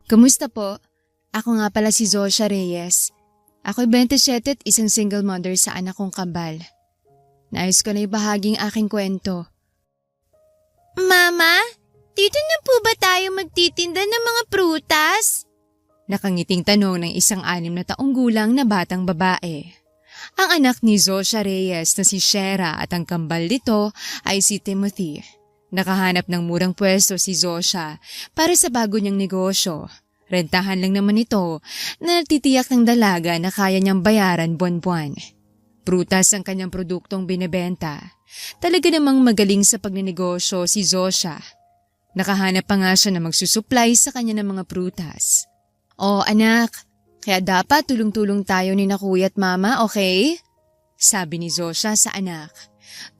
Kumusta po? Ako nga pala si Zosha Reyes. Ako'y 27 at isang single mother sa anak kong kambal. Nais ko na ibahaging aking kwento. Mama, dito na po ba tayo magtitinda ng mga prutas? Nakangiting tanong ng isang 6 na taong gulang na batang babae. Ang anak ni Zosha Reyes na si Shera at ang kambal nito ay si Timothy. Nakahanap ng murang pwesto si Zosha para sa bago niyang negosyo. Rentahan lang naman ito na natitiyak ng dalaga na kaya niyang bayaran buwan-buwan. Prutas ang kanyang produktong binebenta. Talaga namang magaling sa pagnenegosyo si Zosha. Nakahanap pa nga siya na magsusupply sa kanya ng mga prutas. "O anak, kaya dapat tulong-tulong tayo ni na kuya at mama, okay?" Sabi ni Zosha sa anak.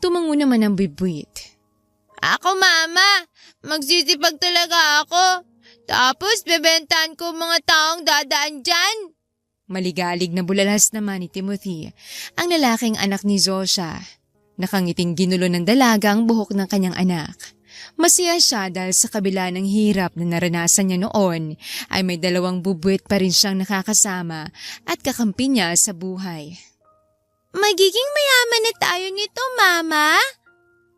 Tumango naman ang bibwit. Ako mama, magsisipag talaga ako. Tapos bebentahan ko mga taong dadaan dyan. Maligalig na bulalas naman ni Timothy, ang lalaking anak ni Zosha. Nakangiting ginulo ng dalaga ang buhok ng kanyang anak. Masaya siya dahil sa kabila ng hirap na naranasan niya noon ay may 2 bubwit pa rin siyang nakakasama at kakampi niya sa buhay. Magiging mayaman na tayo nito, mama?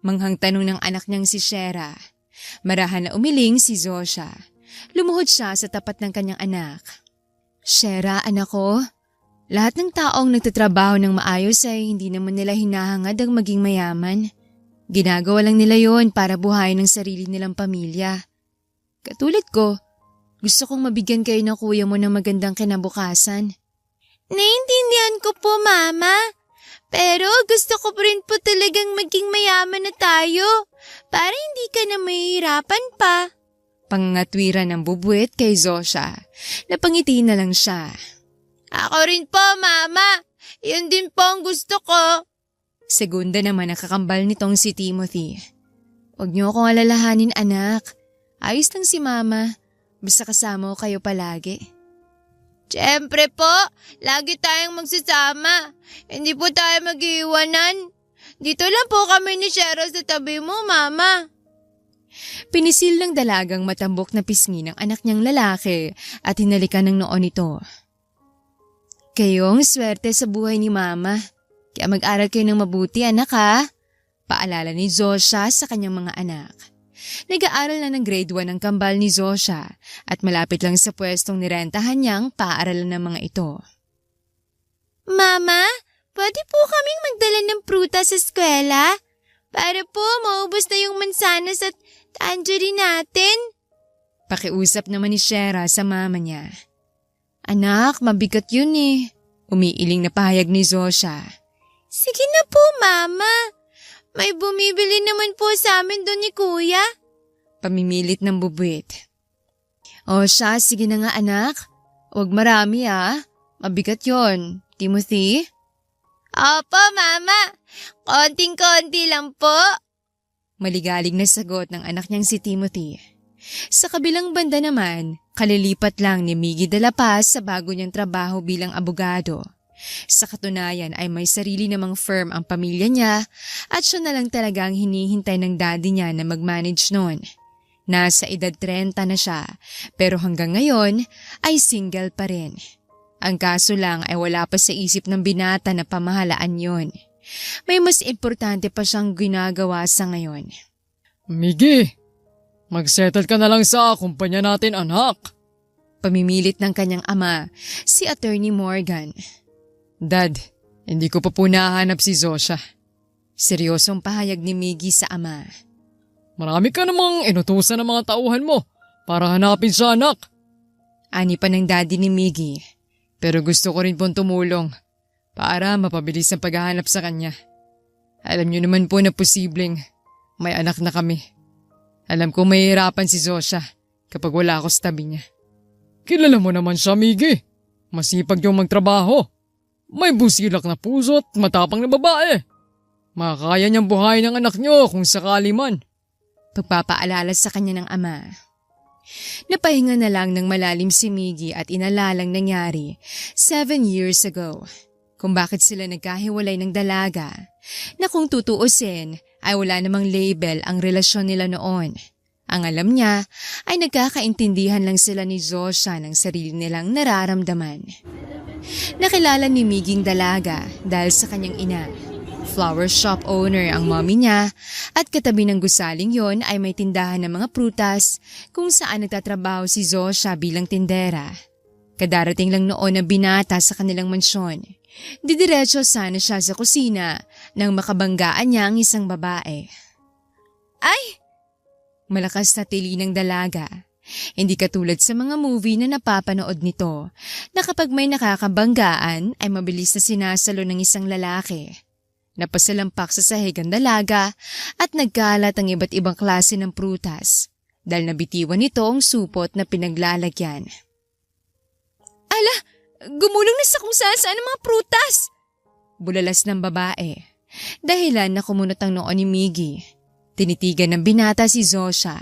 Manghang tanong ng anak niyang si Shera. Marahan na umiling si Zosha. Lumuhod siya sa tapat ng kanyang anak. "Shera, anak ko, lahat ng taong nagtatrabaho ng maayos ay hindi naman nila hinahangad ang maging mayaman. Ginagawa lang nila yon para buhayin ang sarili nilang pamilya. Katulad ko, gusto kong mabigyan kayo ng kuya mo ng magandang kinabukasan." Naintindihan ko po, mama. Pero gusto ko pa rin po talagang maging mayaman na tayo para hindi ka na mahihirapan pa. Pangangatwiran ng bubwit kay Zosha. Napangiti na lang siya. Ako rin po, mama. Yun din po ang gusto ko. Segunda naman ang kakambal nitong si Timothy. "Huwag niyo akong alalahanin, anak. Ayos lang si mama. Basta kasama ko kayo palagi." Siyempre po, lagi tayong magsasama. Hindi po tayo mag-iiwanan. Dito lang po kami ni Shera sa tabi mo, mama. Pinisil ng dalagang matambok na pisngi ng anak niyang lalaki at hinalikan ng noo nito. "Kayong swerte sa buhay ni mama. Kaya mag-aral kayo ng mabuti, anak ha?" Paalala ni Zosha sa kanyang mga anak. Nag-aaral na ng grade 1 ang kambal ni Zosha at malapit lang sa pwestong nirentahan niyang paaralan ng mga ito. Mama, pwede po kaming magdala ng prutas sa eskwela? Para po maubos na yung mansanas at tangerine natin. Pakiusap naman ni Shera sa mama niya. "Anak, mabigat yun eh." Umiiling na pahayag ni Zosha. Sige na po, mama. May bumibili naman po sa amin doon ni kuya. Pamimilit ng bubwit. "O siya, sige na nga anak. Huwag marami ah. Mabigat yon, Timothy." Opo, mama. Konting-konti lang po. Maligalig na sagot ng anak niyang si Timothy. Sa kabilang banda naman, kalilipat lang ni Miggy de la Paz sa bago niyang trabaho bilang abogado. Sa katunayan ay may sarili namang firm ang pamilya niya at siya na lang talaga ang hinihintay ng daddy niya na mag-manage noon. Nasa edad 30 na siya pero hanggang ngayon ay single pa rin. Ang kaso lang ay wala pa sa isip ng binata na pamahalaan yon. May mas importante pa siyang ginagawa sa ngayon. "Miggy, mag-settle ka na lang sa kumpanya natin, anak." Pamimilit ng kanyang ama, si Attorney Morgan. "Dad, hindi ko pa po nahanap si Zosha." Seryosong pahayag ni Miggy sa ama. "Marami ka namang inutusan ng mga tauhan mo para hanapin siya, anak." Ani pa ng daddy ni Miggy. "Pero gusto ko rin pong tumulong para mapabilis ang paghahanap sa kanya. Alam niyo naman po na posibleng may anak na kami. Alam ko mahihirapan si Zosha kapag wala ako sa tabi niya. Kilala mo naman siya, Miggy. Masipag yung magtrabaho. May busilak na puso at matapang na babae. Makakaya niyang buhayin ang anak niyo kung sakali man." Pagpapaalala sa kanya ng ama. Napahinga na lang ng malalim si Miggy at inalalang nangyari 7 years ago. Kung bakit sila nagkahiwalay ng dalaga, na kung tutuusin ay wala namang label ang relasyon nila noon. Ang alam niya ay nagkakaintindihan lang sila ni Zosha ng sarili nilang nararamdaman. Nakilala ni Miging dalaga dahil sa kanyang ina. Flower shop owner ang mommy niya at katabi ng gusaling yon ay may tindahan ng mga prutas kung saan nagtatrabaho si Zosha bilang tindera. Kadarating lang noon na binata sa kanilang mansyon. Didiretso sana siya sa kusina nang makabanggaan niya ang isang babae. Ay! Malakas na tili ng dalaga. Hindi katulad sa mga movie na napapanood nito na kapag may nakakabanggaan ay mabilis na sinasalo ng isang lalaki. Napasalampak sa sahig ang dalaga at nagkalat ang iba't ibang klase ng prutas dahil nabitiwan nito ang supot na pinaglalagyan. Ala! Gumulong na sa kung saan ang mga prutas! Bulalas ng babae. Dahilan na kumunot ang noo ni Miggy. Tinitigan ng binata si Zosha.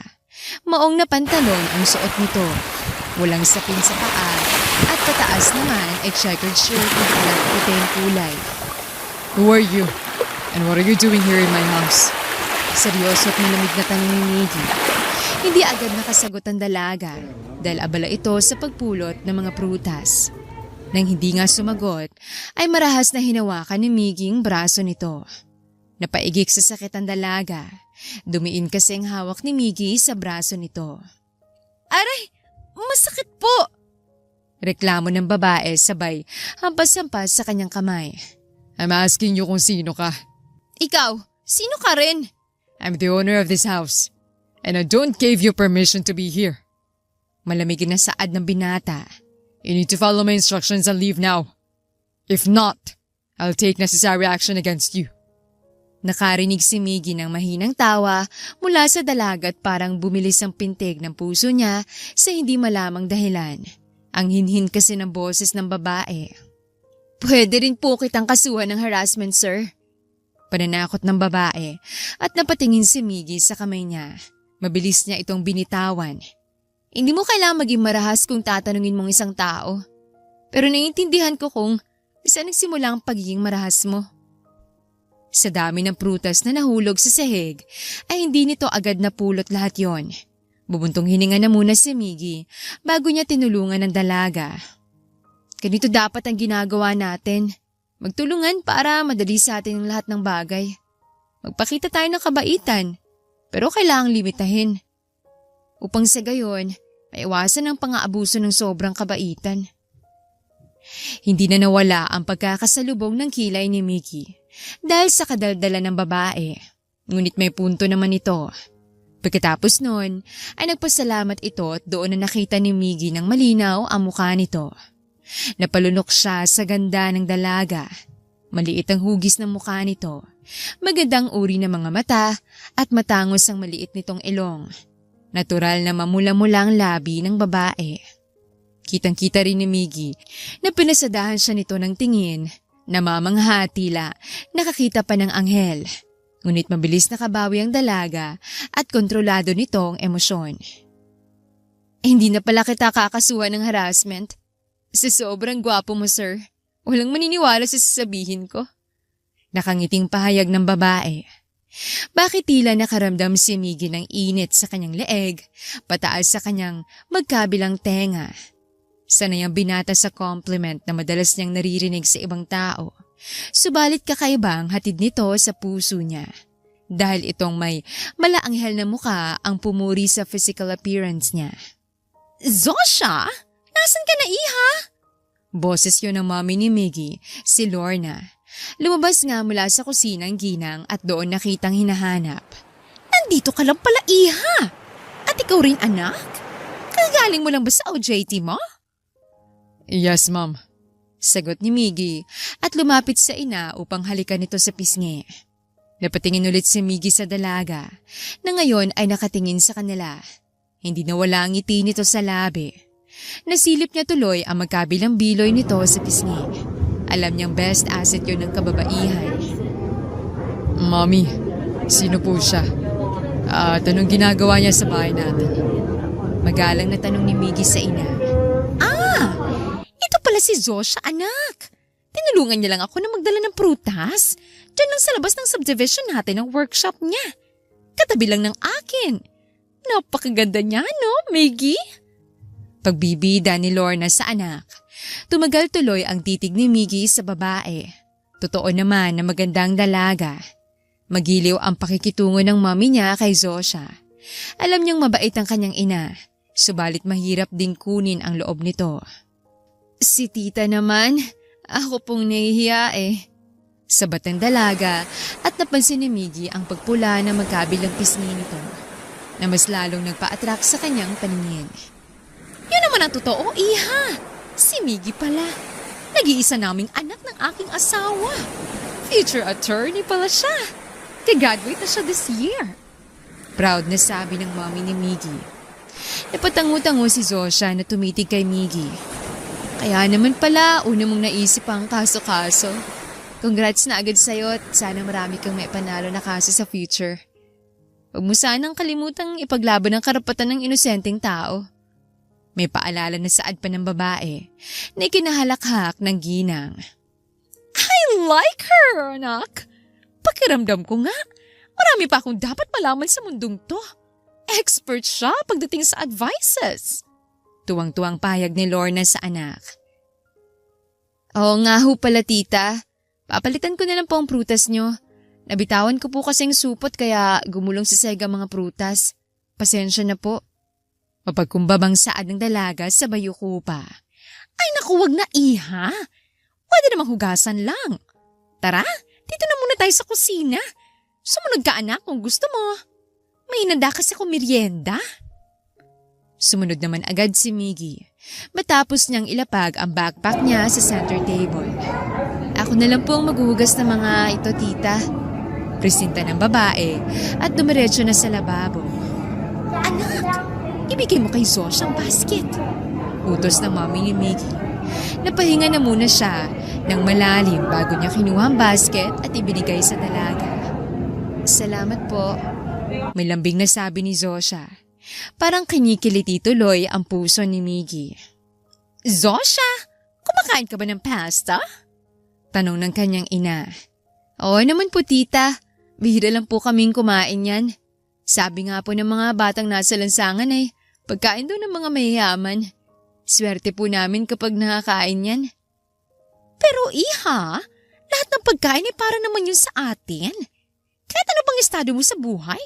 Maong na pantalon ang suot nito. Walang sapin sa paa at pataas naman ay checkered shirt na puti ang kulay. Who are you? And what are you doing here in my house? Seryoso at malamig na tanong ni Miggy. Hindi agad nakasagot ang dalaga dahil abala ito sa pagpulot ng mga prutas. Nang hindi nga sumagot, ay marahas na hinawakan ni Miggy ang braso nito. Napaigik sa sakit ang dalaga. Dumiin kasi ang hawak ni Miggy sa braso nito. Aray! Masakit po! Reklamo ng babae sabay hampas-hampas sa kanyang kamay. I'm asking you kung sino ka. Ikaw, sino ka rin? I'm the owner of this house. And I don't give you permission to be here. Malamig na saad ng binata. You need to follow my instructions and leave now. If not, I'll take necessary action against you. Nakarinig si Miggy ng mahinang tawa mula sa dalaga at parang bumilis ang pintig ng puso niya sa hindi malamang dahilan. Ang hinhin kasi ng boses ng babae. Pwede rin po kitang kasuhan ng harassment, sir. Pananakot ng babae at napatingin si Miggy sa kamay niya. Mabilis niya itong binitawan. Hindi mo kailangang maging marahas kung tatanungin mong isang tao. Pero naiintindihan ko kung saan nagsimula ang pagiging marahas mo. Sa dami ng prutas na nahulog sa sahig, ay hindi nito agad napulot lahat yon. Bubuntong hininga na muna si Miggy bago niya tinulungan ang dalaga. Ganito dapat ang ginagawa natin. Magtulungan para madali sa atin ang lahat ng bagay. Magpakita tayo ng kabaitan, pero kailangang limitahin. Upang sa gayon, maiwasan ang pang-aabuso ng sobrang kabaitan. Hindi na nawala ang pagkakasalubong ng kilay ni Miggy dahil sa kadaldala ng babae. Ngunit may punto naman ito. Pagkatapos nun, ay nagpasalamat ito at doon na nakita ni Miggy ng malinaw ang mukha nito. Napalunok siya sa ganda ng dalaga. Maliit ang hugis ng mukha nito. Magandang uri ng mga mata at matangos ang maliit nitong ilong. Natural na mamula-mula ang labi ng babae. Kitang-kita rin ni Miggy na pinasadahan siya nito ng tingin. Namamangha tila nakakita pa ng anghel. Ngunit mabilis nakabawi ang dalaga at kontrolado nito ang emosyon. Hindi na pala kita kakasuhan ng harassment. Sa sobrang gwapo mo, sir. Walang maniniwala sa sasabihin ko. Nakangiting pahayag ng babae. Bakit tila nakaramdam si Miggy ng init sa kanyang leeg, pataas sa kanyang magkabilang tenga. Sanay ang binata sa compliment na madalas niyang naririnig sa ibang tao. Subalit kakaiba ang hatid nito sa puso niya. Dahil itong may malaanghel na mukha ang pumuri sa physical appearance niya. Zosha? Nasaan ka na, iha? Boses yun ng mommy ni Miggy, si Lorna. Lumabas nga mula sa kusina ang ginang at doon nakitang hinahanap. Nandito ka lang pala, iha. At ikaw rin, anak? Kagaling mo lang ba sa OJT mo? Yes, ma'am. Sagot ni Miggy at lumapit sa ina upang halikan ito sa pisngi. Napatingin ulit si Miggy sa dalaga na ngayon ay nakatingin sa kanila. Hindi nawala ang ngiti nito sa labi. Nasilip niya tuloy ang magkabilang biloy nito sa pisngi. Alam niyang best asset yun ng kababaihan. Mommy, sino po siya? At anong ginagawa niya sa bahay natin? Magalang na tanong ni Miggy sa ina. Ito pala si Zosha, anak. Tinulungan niya lang ako na magdala ng prutas. Diyan lang sa labas ng subdivision natin ang workshop niya. Katabi lang ng akin. Napakaganda niya, no, Maggie? Pagbibida ni Lorna sa anak. Tumagal tuloy ang titig ni Miggy sa babae. Totoo naman na magandang dalaga. Magiliw ang pakikitungo ng mami niya kay Zosha. Alam niyang mabait ang kanyang ina, subalit mahirap ding kunin ang loob nito. Si tita naman, ako pong nahihiya eh. Sabat ng dalaga at napansin ni Miggy ang pagpula na magkabilang pisngi nito, na mas lalong nagpa-attract sa kanyang paningin. Yun naman ang totoo, iha. Si Miggy pala. Nag-iisa naming anak ng aking asawa. Future attorney pala siya. Gagraduate na siya this year. Proud na sabi ng mami ni Miggy. Napatango-tango si Zosha na tumitig kay Miggy. Kaya naman pala, una mong naisip ang kaso-kaso. Congrats na agad sa'yo at sana marami kang maipanalo na kaso sa future. Huwag mo sanang kalimutang ipaglaban ang karapatan ng inosenteng tao. May paalala na saad pa ng babae na ikinahalakhak ng ginang. I like her, anak. Pakiramdam ko nga, marami pa akong dapat malaman sa mundong to. Expert siya pagdating sa advices. Tuwang-tuwang pahayag ni Lorna sa anak. Oo nga ho pala, tita. Papalitan ko na lang po ang prutas nyo. Nabitawan ko po kasing supot kaya gumulong sa sega mga prutas. Pasensya na po. Mapagkumbabang saad ng dalaga sa bayuko pa. Ay naku, wag na iha. Pwede namang hugasan lang. Tara, dito na muna tayo sa kusina. Sumunod ka anak kung gusto mo. May inanda kasi ako merienda. Sumunod naman agad si Miggy. Matapos niyang ilapag ang backpack niya sa center table. Ako na lang po ang maghuhugas ng mga ito, tita. Presinta ng babae at dumiretso na sa lababo. Anak, ibigay mo kay Zosh ang basket. Utos ng mami ni Miggy. Napahinga na muna siya ng malalim bago niya kinuha ang basket at ibinigay sa dalaga. Salamat po. May lambing na sabi ni Zosha. Parang kinikiliti tuloy ang puso ni Miggy. Zosha, kumakain ka ba ng pasta? Tanong ng kanyang ina. Oo naman po, tita. Bihira lang po kaming kumain yan. Sabi nga po ng mga batang nasa lansangan ay pagkain daw ng mga mayayaman. Swerte po namin kapag nakakain yan. Pero iha, lahat ng pagkain ay para naman yun sa atin. Kahit ano bang estado mo sa buhay?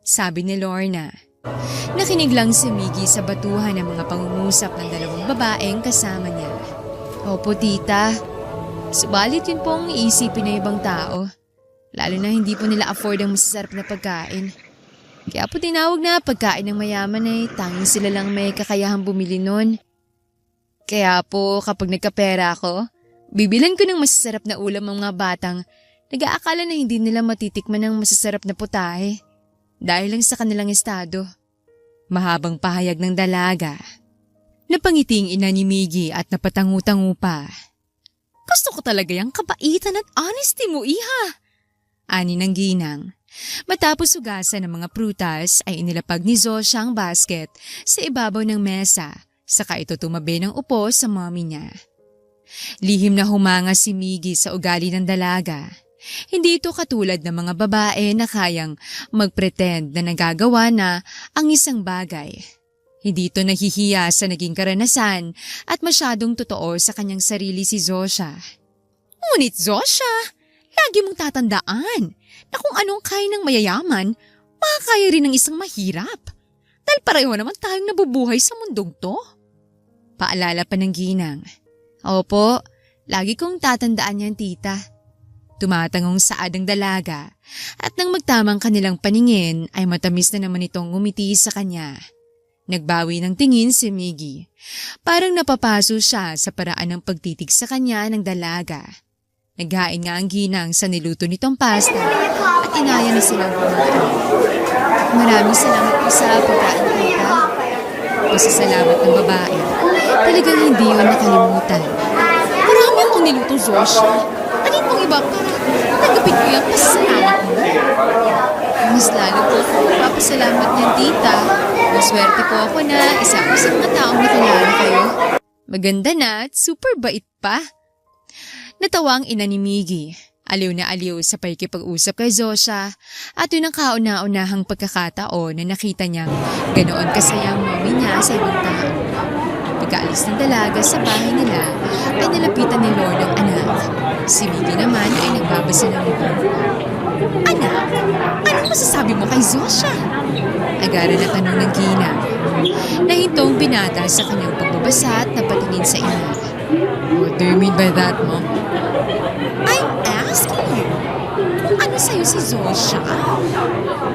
Sabi ni Lorna. Nakinig lang si Miggy sa batuhan ng mga pangungusap ng dalawang babaeng kasama niya. Opo, tita. Subalit yun po ang iisipin ng ibang tao. Lalo na hindi po nila afford ang masasarap na pagkain. Kaya po tinawag na pagkain ng mayaman ay tanging sila lang may kakayahang bumili nun. Kaya po kapag nagkapera ako, bibilan ko ng masasarap na ulam ang mga batang nag-aakala na hindi nila matitikman ng masasarap na putahe dahil lang sa kanilang estado. Mahabang pahayag ng dalaga. Napangiting ina ni Miggy at napatangu-tangu pa. Gusto ko talaga yung kabaitan at honesty mo, iha. Ani ng ginang. Matapos hugasan ng mga prutas ay inilapag ni Zosha ang basket sa ibabaw ng mesa, saka ito tumabi ng upo sa mommy niya. Lihim na humanga si Miggy sa ugali ng dalaga. Hindi ito katulad ng mga babae na kayang magpretend na nagagawa na ang isang bagay. Hindi ito nahihiya sa naging karanasan at masyadong totoo sa kanyang sarili si Zosha. Ngunit Zosha, lagi mong tatandaan na kung anong kaya ng mayayaman, makakaya rin ng isang mahirap. Dahil pareho naman tayong nabubuhay sa mundong to. Paalala pa ng ginang. Opo, lagi kong tatandaan yan, tita. Tumatangong saad ang dalaga at nang magtamang kanilang paningin ay matamis na naman itong ngumiti sa kanya. Nagbawi ng tingin si Miggy. Parang napapaso siya sa paraan ng pagtitig sa kanya ng dalaga. Naghain nga ang ginang sa niluto nitong pasta at inaya na silang kumain. Maraming salamat po sa pagkain, tita. Pasasalamat ng babae. Talagang hindi yun nakalimutan. Marami akong niluto, Zosha. Alin mong iba para tanggapin ko yung pasasalamat mo. Mas lalo po ako papasalamat niyan, tita. Maswerte po ako na isa ko sa mga taong nakilala kayo. Maganda na at super bait pa. Natawa ang ina ni Miggy. Aliw na aliw sa pakikipag-usap kay Zosha at yun ang kauna-unahang pagkakataon na nakita niyang ganoon kasaya ang mommy niya sa ibang tao. Pagkaalis ng dalaga sa bahay nila ay nalapitan ni Lord ang anak. Si Miggy naman ay nagbabasa ng libro. Anak, anong masasabi mo kay Zosha? Agara na tanong ng Ginang. Nahintong binata sa kanyang pagbabasa at napatingin sa ina. What do you mean by that, Mom? I'm asking you, kung ano sa'yo si Zosha?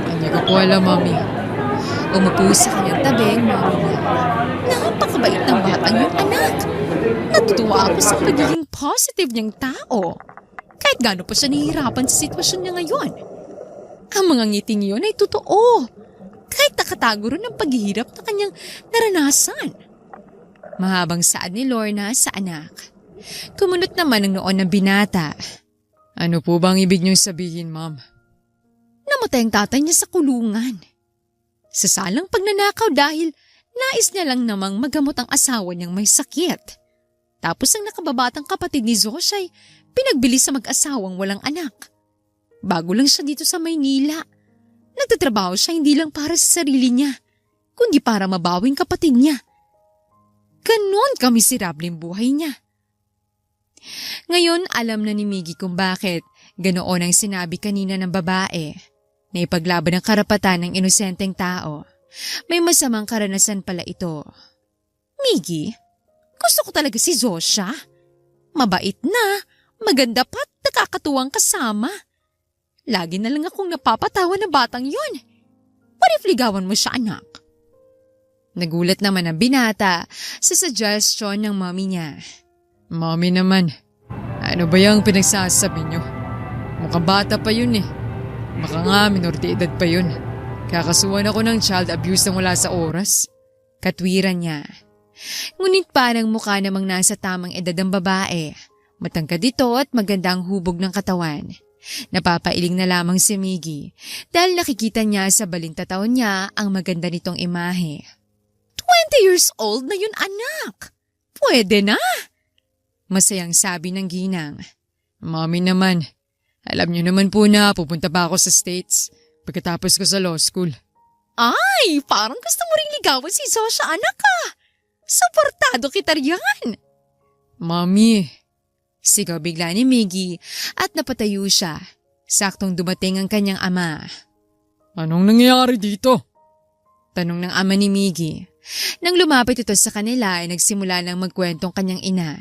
Hindi ko po alam, Mommy. Umupo sa kanyang tabi ang mami niya. Napakabait ng batang yung anak. Natutuwa ako sa pagiging positive niyang tao. Kahit gaano pa siya nahihirapan sa sitwasyon niya ngayon. Ang mga ngiting yun ay totoo. Kahit nakatago rin ang paghihirap na kanyang naranasan. Mahabang saad ni Lorna sa anak. Kumunot naman ang noon ng binata. Ano po bang ibig niyong sabihin, Mom? Namatay ang tatay niya sa kulungan. Sa salang pagnanakaw dahil nais niya lang namang magamot ang asawa niyang may sakit. Tapos ang nakababatang kapatid ni Zosha ay pinagbili sa mag-asawang walang anak. Bago lang siya dito sa Maynila. Nagtatrabaho siya hindi lang para sa sarili niya, kundi para mabawing kapatid niya. Ganon kamiserableng buhay niya. Ngayon alam na ni Miggy kung bakit ganoon ang sinabi kanina ng babae na ipaglaban ang karapatan ng inosenteng tao. May masamang karanasan pala ito. Miggy, gusto ko talaga si Zosha. Mabait na, maganda pa't nakakatuwang kasama. Lagi na lang akong napapatawa na batang yun. What if ligawan mo siya, anak? Nagulat naman ang binata sa suggestion ng mommy niya. Mommy naman, ano ba yung pinagsasabi niyo? Mukhang bata pa yun eh. Baka nga minor de edad pa yun. Kakasuhan ako ng child abuse nang wala sa oras. Katwiran niya. Ngunit parang mukha namang nasa tamang edad ang babae. Matangkad ito at maganda ang hubog ng katawan. Napapailing na lamang si Miggy dahil nakikita niya sa balintataon niya ang maganda nitong imahe. 20 years old na yun, anak! Pwede na! Masayang sabi ng ginang. Mommy naman, alam niyo naman po na pupunta pa ako sa States pagkatapos ko sa law school. Ay, parang gusto mo rin ligawan si Zosha, anak ka! Suportado kita riyan! Mommy! Sigaw bigla ni Miggy at napatayo siya. Saktong dumating ang kanyang ama. Anong nangyayari dito? Tanong ng ama ni Miggy. Nang lumapit ito sa kanila ay nagsimula ng magkwentong kanyang ina.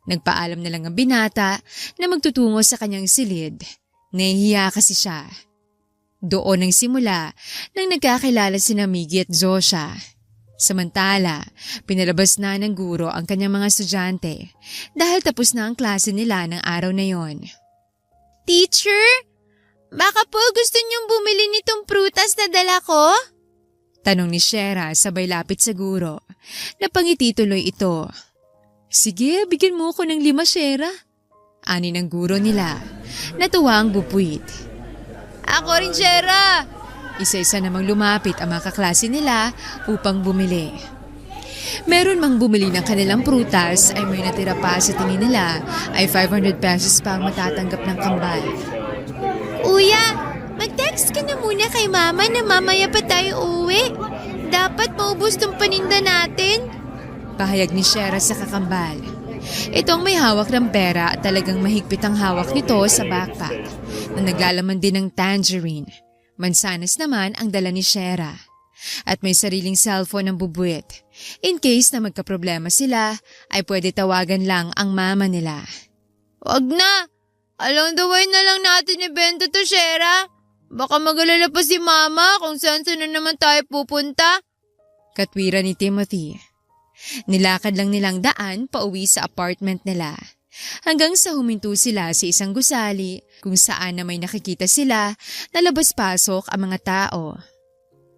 Nagpaalam na lang ang binata na magtutungo sa kanyang silid. Nahihiya kasi siya. Doon ang simula nang nagkakilala sina Miggy at Zosha. Samantala, pinalabas na ng guro ang kanyang mga estudyante dahil tapos na ang klase nila ng araw na yon. Teacher, baka po gusto niyong bumili nitong prutas na dala ko? Tanong ni Shera sabay lapit sa guro. Napangiti tuloy ito. Sige, bigyan mo ko ng 5, Shera. Ani ng guro nila. Natuwa ang bupuit. Ako rin, Shera! Isa-isa namang lumapit ang mga kaklase nila upang bumili. Meron mang bumili ng kanilang prutas ay may natira pa sa tingin nila ay 500 pesos pa ang matatanggap ng kambal. Kuya, mag-text ka na muna kay mama na mamaya pa tayo uwi. Dapat maubos tong paninda natin. Pahayag ni Shera sa kakambal. Itong may hawak ng pera at talagang mahigpit ang hawak nito sa backpack na naglalaman din ng tangerine. Mansanas naman ang dala ni Shera. At may sariling cellphone ang bubuit. In case na magkaproblema sila, ay pwede tawagan lang ang mama nila. Wag na! Along the way na lang natin ibenta to, Shera. Baka magalala pa si mama kung saan na naman tayo pupunta. Katwira ni Timothy. Nilakad lang nilang daan pauwi sa apartment nila. Hanggang sa huminto sila sa isang gusali kung saan na may nakikita sila na labas-pasok ang mga tao.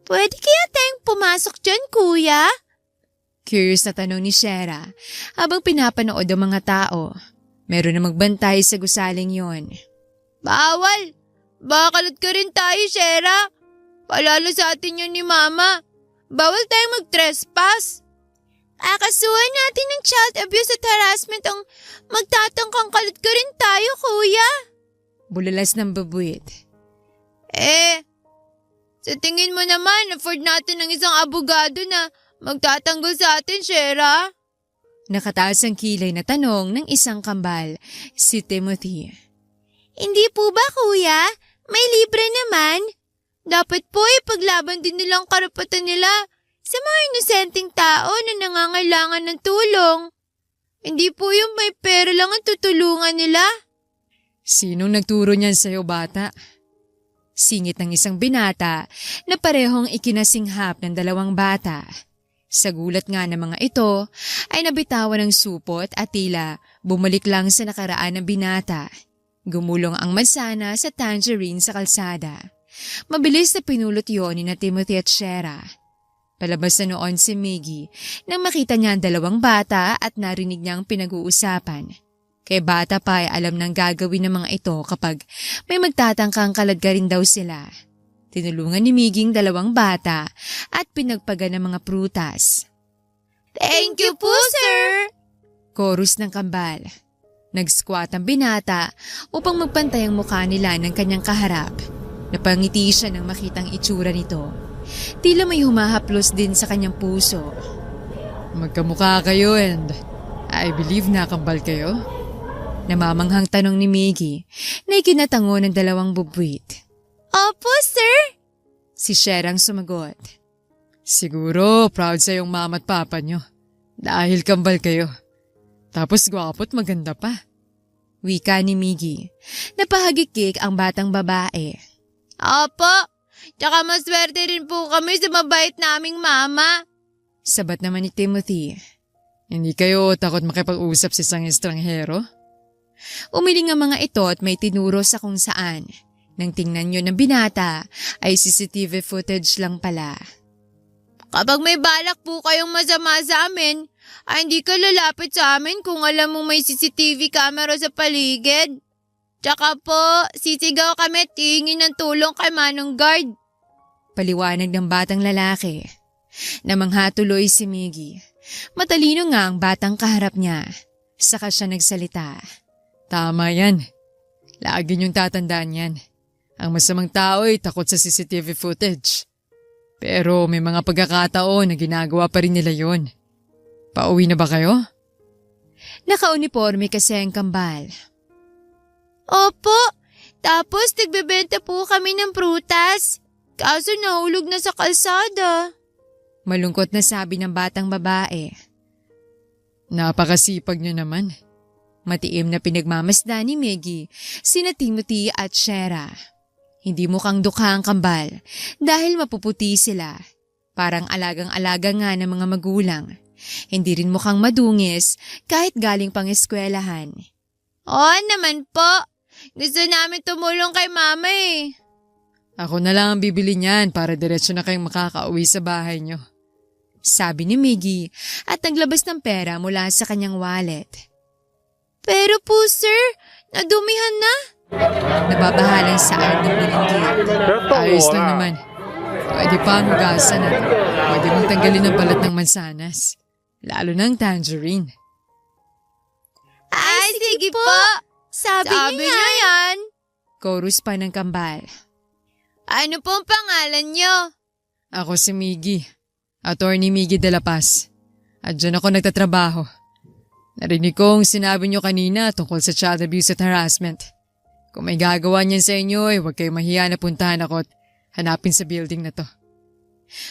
Pwede kaya tayong pumasok dyan, kuya? Curious na tanong ni Shera habang pinapanood ang mga tao. Meron na magbantay sa gusaling yon. Bawal! Bakalot ka rin tayo, Shera. Palalo sa atin yun ni mama. Bawal tayong mag-trespass. Akasuhan natin ng child abuse at harassment ang magtatangkang kalit ka rin tayo, kuya. Bulalas ng babuit. Sa tingin mo naman, afford natin ng isang abogado na magtatanggol sa atin, Shera? Nakataas ang kilay na tanong ng isang kambal, si Timothy. Hindi po ba, kuya? May libre naman. Dapat po ipaglaban din nilang karapatan nila sa mga inosenteng tao na nangangailangan ng tulong. Hindi po yung may pera lang ang tutulungan nila. Sinong nagturo niyan sa'yo, bata? Singit ng isang binata na parehong ikinasinghap ng dalawang bata. Sa gulat nga ng mga ito ay nabitawan ng supot at tila bumalik lang sa nakaraan ng binata. Gumulong ang mansana sa tangerine sa kalsada. Mabilis na pinulot yun ni na Timothy at Shera. Palabas na noon si Miggy nang makita niya ang dalawang bata at narinig niya ang pinag-uusapan. Kaya bata pa ay alam ng gagawin ng mga ito kapag may magtatangkang kaladkarin daw sila. Tinulungan ni Miggy ang dalawang bata at pinagpagan ng mga prutas. Thank you po, sir! Chorus ng kambal. Nag-squat ang binata upang magpantay ang mukha nila ng kanyang kaharap. Napangiti siya nang makitang itsura nito. Tila may humahaplos din sa kanyang puso. Magkamukha kayo and I believe na kambal kayo. Namamanghang tanong ni Miggy na ikinatango ng dalawang bubwit. Opo, sir! Si Sherang sumagot. Siguro proud sa yung mama at papa nyo. Dahil kambal kayo. Tapos gwapo't maganda pa. Wika ni Miggy. Napahagikik ang batang babae. Opo! Tsaka maswerte rin po kami sa mabait naming mama. Sabat naman ni Timothy. Hindi kayo takot makipag-usap sa isang estranghero? Umiling ang mga ito at may tinuro sa kung saan. Nang tingnan nyo ng binata ay CCTV footage lang pala. Kapag may balak po kayong masama sa amin, ay hindi ka lalapit sa amin kung alam mong may CCTV camera sa paligid. Tsaka po, sisigaw kami at hihingi ng tulong kay Manong Guard. Paliwanag ng batang lalaki. Namangha tuloy si Miggy. Matalino nga ang batang kaharap niya. Saka siya nagsalita. Tama yan. Lagi niyong tatandaan yan. Ang masamang tao ay takot sa CCTV footage. Pero may mga pagkakataon na ginagawa pa rin nila yon. Pauwi na ba kayo? Naka-uniforme kasi ang kambal. Opo, tapos nagbebenta po kami ng prutas. Kaso nahulog na sa kalsada. Malungkot na sabi ng batang babae. Napakasipag niyo naman. Matiim na pinagmamasdan ni Miggy, sina Timothy at Shera. Hindi mukhang dukha ang kambal dahil mapuputi sila. Parang alagang-alaga nga ng mga magulang. Hindi rin mukhang madungis kahit galing pang eskwelahan. Oo naman po. Gusto namin tumulong kay mama eh. Ako na lang ang bibili niyan para diretso na kayong makakauwi sa bahay niyo. Sabi ni Miggy at naglabas ng pera mula sa kanyang wallet. Pero po sir, nadumihan na. Nababahalang saan ng bilinggit. Ayos lang naman. Pwede pa ang hugasan at pwede mong tanggalin ang balat ng mansanas. Lalo ng tangerine. Ay, sige po. Sabi niya yan. Chorus pa ng kambal. Ano pong pangalan niyo? Ako si Miggy. Attorney Miggy de la Paz. At dyan ako nagtatrabaho. Narinig kong sinabi niyo kanina tungkol sa child abuse at harassment. Kung may gagawa niyan sa inyo, huwag kayo mahiya na puntahan ako at hanapin sa building na to.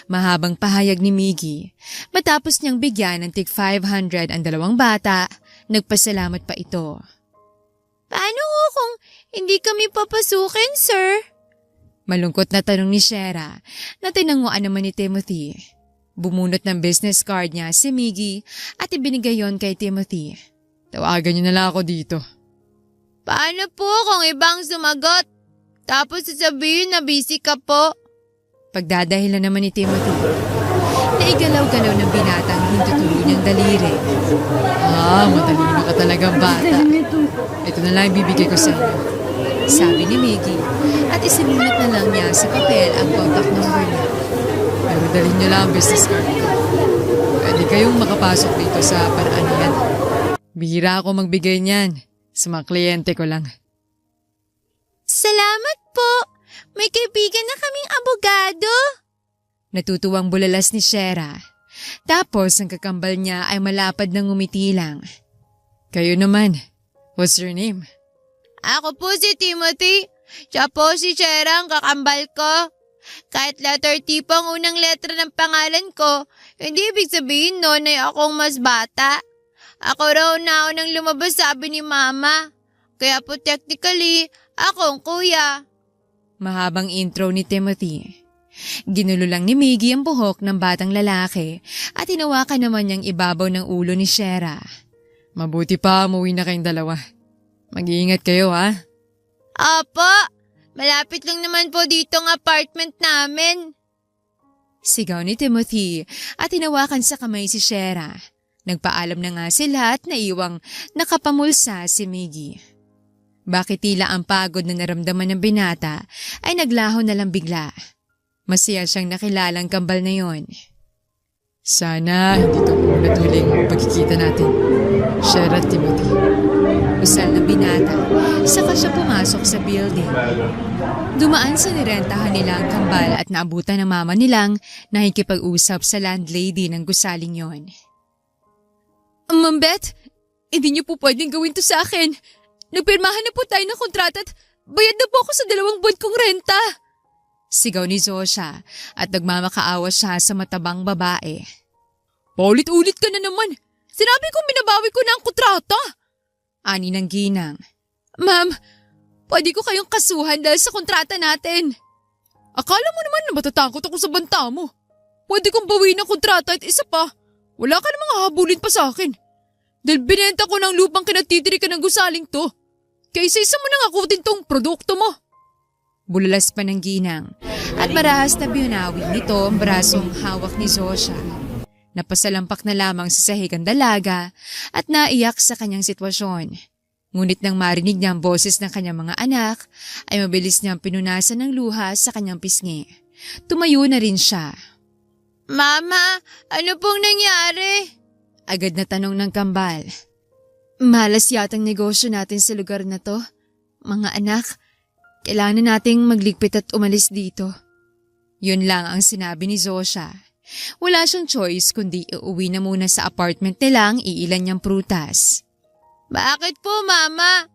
Mahabang pahayag ni Miggy. Matapos niyang bigyan ng tig 500 ang dalawang bata, nagpasalamat pa ito. Paano kung hindi kami papasukin, sir? Malungkot na tanong ni Shera na tinanguan naman ni Timothy. Bumunot ng business card niya si Miggy at ibinigay yon kay Timothy. Tawagan niyo na lang ako dito. Paano po kung ibang sumagot? Tapos sasabihin na busy ka po. Pagdadahilan naman ni Timothy. Naigalaw-galaw ng binatang hintutulo niyang daliri. Matalino ka talagang bata. Ito na lang ibibigay ko sa inyo. Sabi ni Miggy at isinulat na lang niya sa papel ang contact number niya. Pero dalhin niyo lang ang business card ko. Pwede kayong makapasok dito sa paraan yan. Bihira ako magbigay niyan. Sa mga kliyente ko lang. Salamat po. May kaibigan na kaming abogado. Natutuwang bulalas ni Shera. Tapos ang kakambal niya ay malapad na ngumiti lang. Kayo naman. What's your name? Ako po si Timothy. Siya po si Shera, ang kakambal ko. Kahit letter T po ang unang letra ng pangalan ko, hindi ibig sabihin noon ay akong mas bata. Ako raw naunang lumabas, sabi ni Mama. Kaya po technically, akong kuya. Mahabang intro ni Timothy. Ginulo lang ni Miggy ang buhok ng batang lalaki at hinawakan naman niyang ibabaw ng ulo ni Shera. Mabuti pa umuwi na kayong dalawa. Mag-iingat kayo ha. Opo, malapit lang naman po dito ang apartment namin. Sigaw ni Timothy at hinawakan sa kamay si Shera. Nagpaalam na nga sila at naiwang nakapamulsa si Miggy. Bakit tila ang pagod na naramdaman ng binata ay naglaho na lang bigla. Masaya siyang nakilalang kambal na yon. Sana hindi ito umulat huling pagkikita natin. Shera at Timothy. Usal ng binata, saka siya pumasok sa building. Dumaan sa nirentahan nilang kambal at naabutan ng mama nilang nakikipag-usap sa landlady ng gusaling yon. Ma'am Beth, hindi niyo po pwedeng gawin to sa akin. Nagpirmahan na po tayo ng kontrata at bayad na po ako sa 2 buwan kong renta. Sigaw ni Zosha at nagmamakaawa siya sa matabang babae. Paulit-ulit ka na naman. Sinabi kong binabawi ko na ang kontrata. Ani ng ginang. Ma'am, pwede ko kayong kasuhan dahil sa kontrata natin. Akala mo naman na matatakot ako sa banta mo. Pwede kong bawiin ang kontrata at isa pa. Wala ka namang hahabulin pa sa akin. Dahil binenta ko ng lupang kinatitiri ka ng gusaling to. Kaysa isa mo nang akutin tong produkto mo. Bulalas pa ng ginang at marahas na binawing nito ang brasong hawak ni Zosha. Napasalampak na lamang sa sahig ang dalaga at naiyak sa kanyang sitwasyon. Ngunit nang marinig niya ang boses ng kanyang mga anak, ay mabilis niyang pinunasan ng luha sa kanyang pisngi. Tumayo na rin siya. Mama, ano pong nangyari? Agad na tanong ng kambal. Malas yatang negosyo natin sa lugar na to. Mga anak, kailangan nating magligpit at umalis dito. Yun lang ang sinabi ni Zosha. Wala siyang choice kundi uuwi na muna sa apartment nilang iilan niyang prutas. Bakit po, Mama?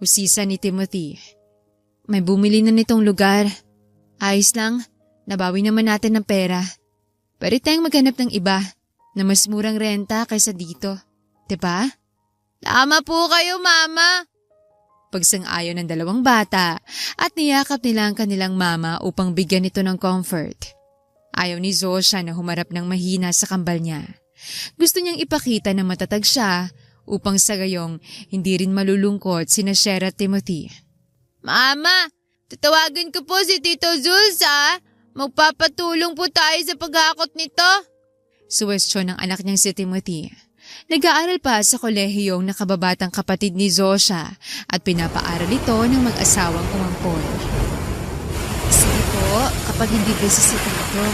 Husisa ni Timothy. May bumili na nitong lugar. Ayos lang, nabawi naman natin ng pera. Pwede tayong maghanap ng iba na mas murang renta kaysa dito. Diba? Tama po kayo, Mama. Pagsang-ayon ng 2 bata at niyakap nila ang kanilang mama upang bigyan ito ng comfort. Ayaw ni Zosha na humarap ng mahina sa kambal niya. Gusto niyang ipakita na matatag siya upang sa gayong hindi rin malulungkot sina Shera at Timothy. Mama, tatawagan ko po si Tito Jules ha. Magpapatulong po tayo sa paghakot nito. Suwestyon ng anak niyang si Timothy. Nag-aaral pa sa kolehiyong nakababatang kapatid ni Zosha at pinapaaral ito ng mag-asawang umampon. Sige po, kapag hindi busy si Tito.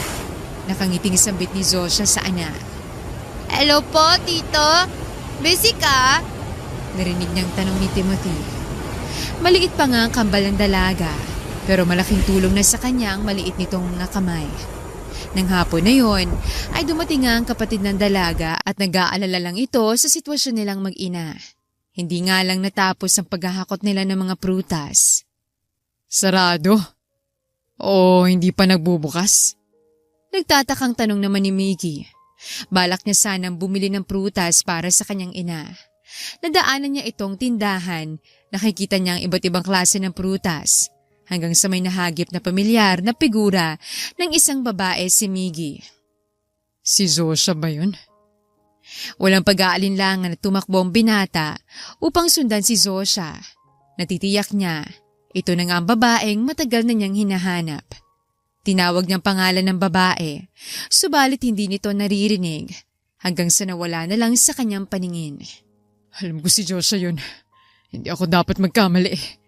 Nakangiting sambit ni Zosha sa anak. Hello po, Tito. Busy ka? Narinig niyang tanong ni Timothy. Maliit pa nga ang kambal ng dalaga, pero malaking tulong na sa kanya ang maliit nitong mga kamay. Nang hapon na yon, ay dumating nga ang kapatid ng dalaga at nag-aalala lang ito sa sitwasyon nilang mag-ina. Hindi nga lang natapos ang paghahakot nila ng mga prutas. Sarado? O hindi pa nagbubukas? Nagtatakang tanong naman ni Miggy. Balak niya sanang bumili ng prutas para sa kanyang ina. Nadaanan niya itong tindahan, nakikita niya ang iba't ibang klase ng prutas. Hanggang sa may nahagip na pamilyar na figura ng isang babae si Miggy. Si Zosha ba yun? Walang pag-aalinlangan na tumakbo ang binata upang sundan si Zosha. Natitiyak niya, ito na nga ang babaeng matagal na niyang hinahanap. Tinawag niyang pangalan ng babae, subalit hindi nito naririnig hanggang sa nawala na lang sa kanyang paningin. Alam ko si Zosha yun. Hindi ako dapat magkamali.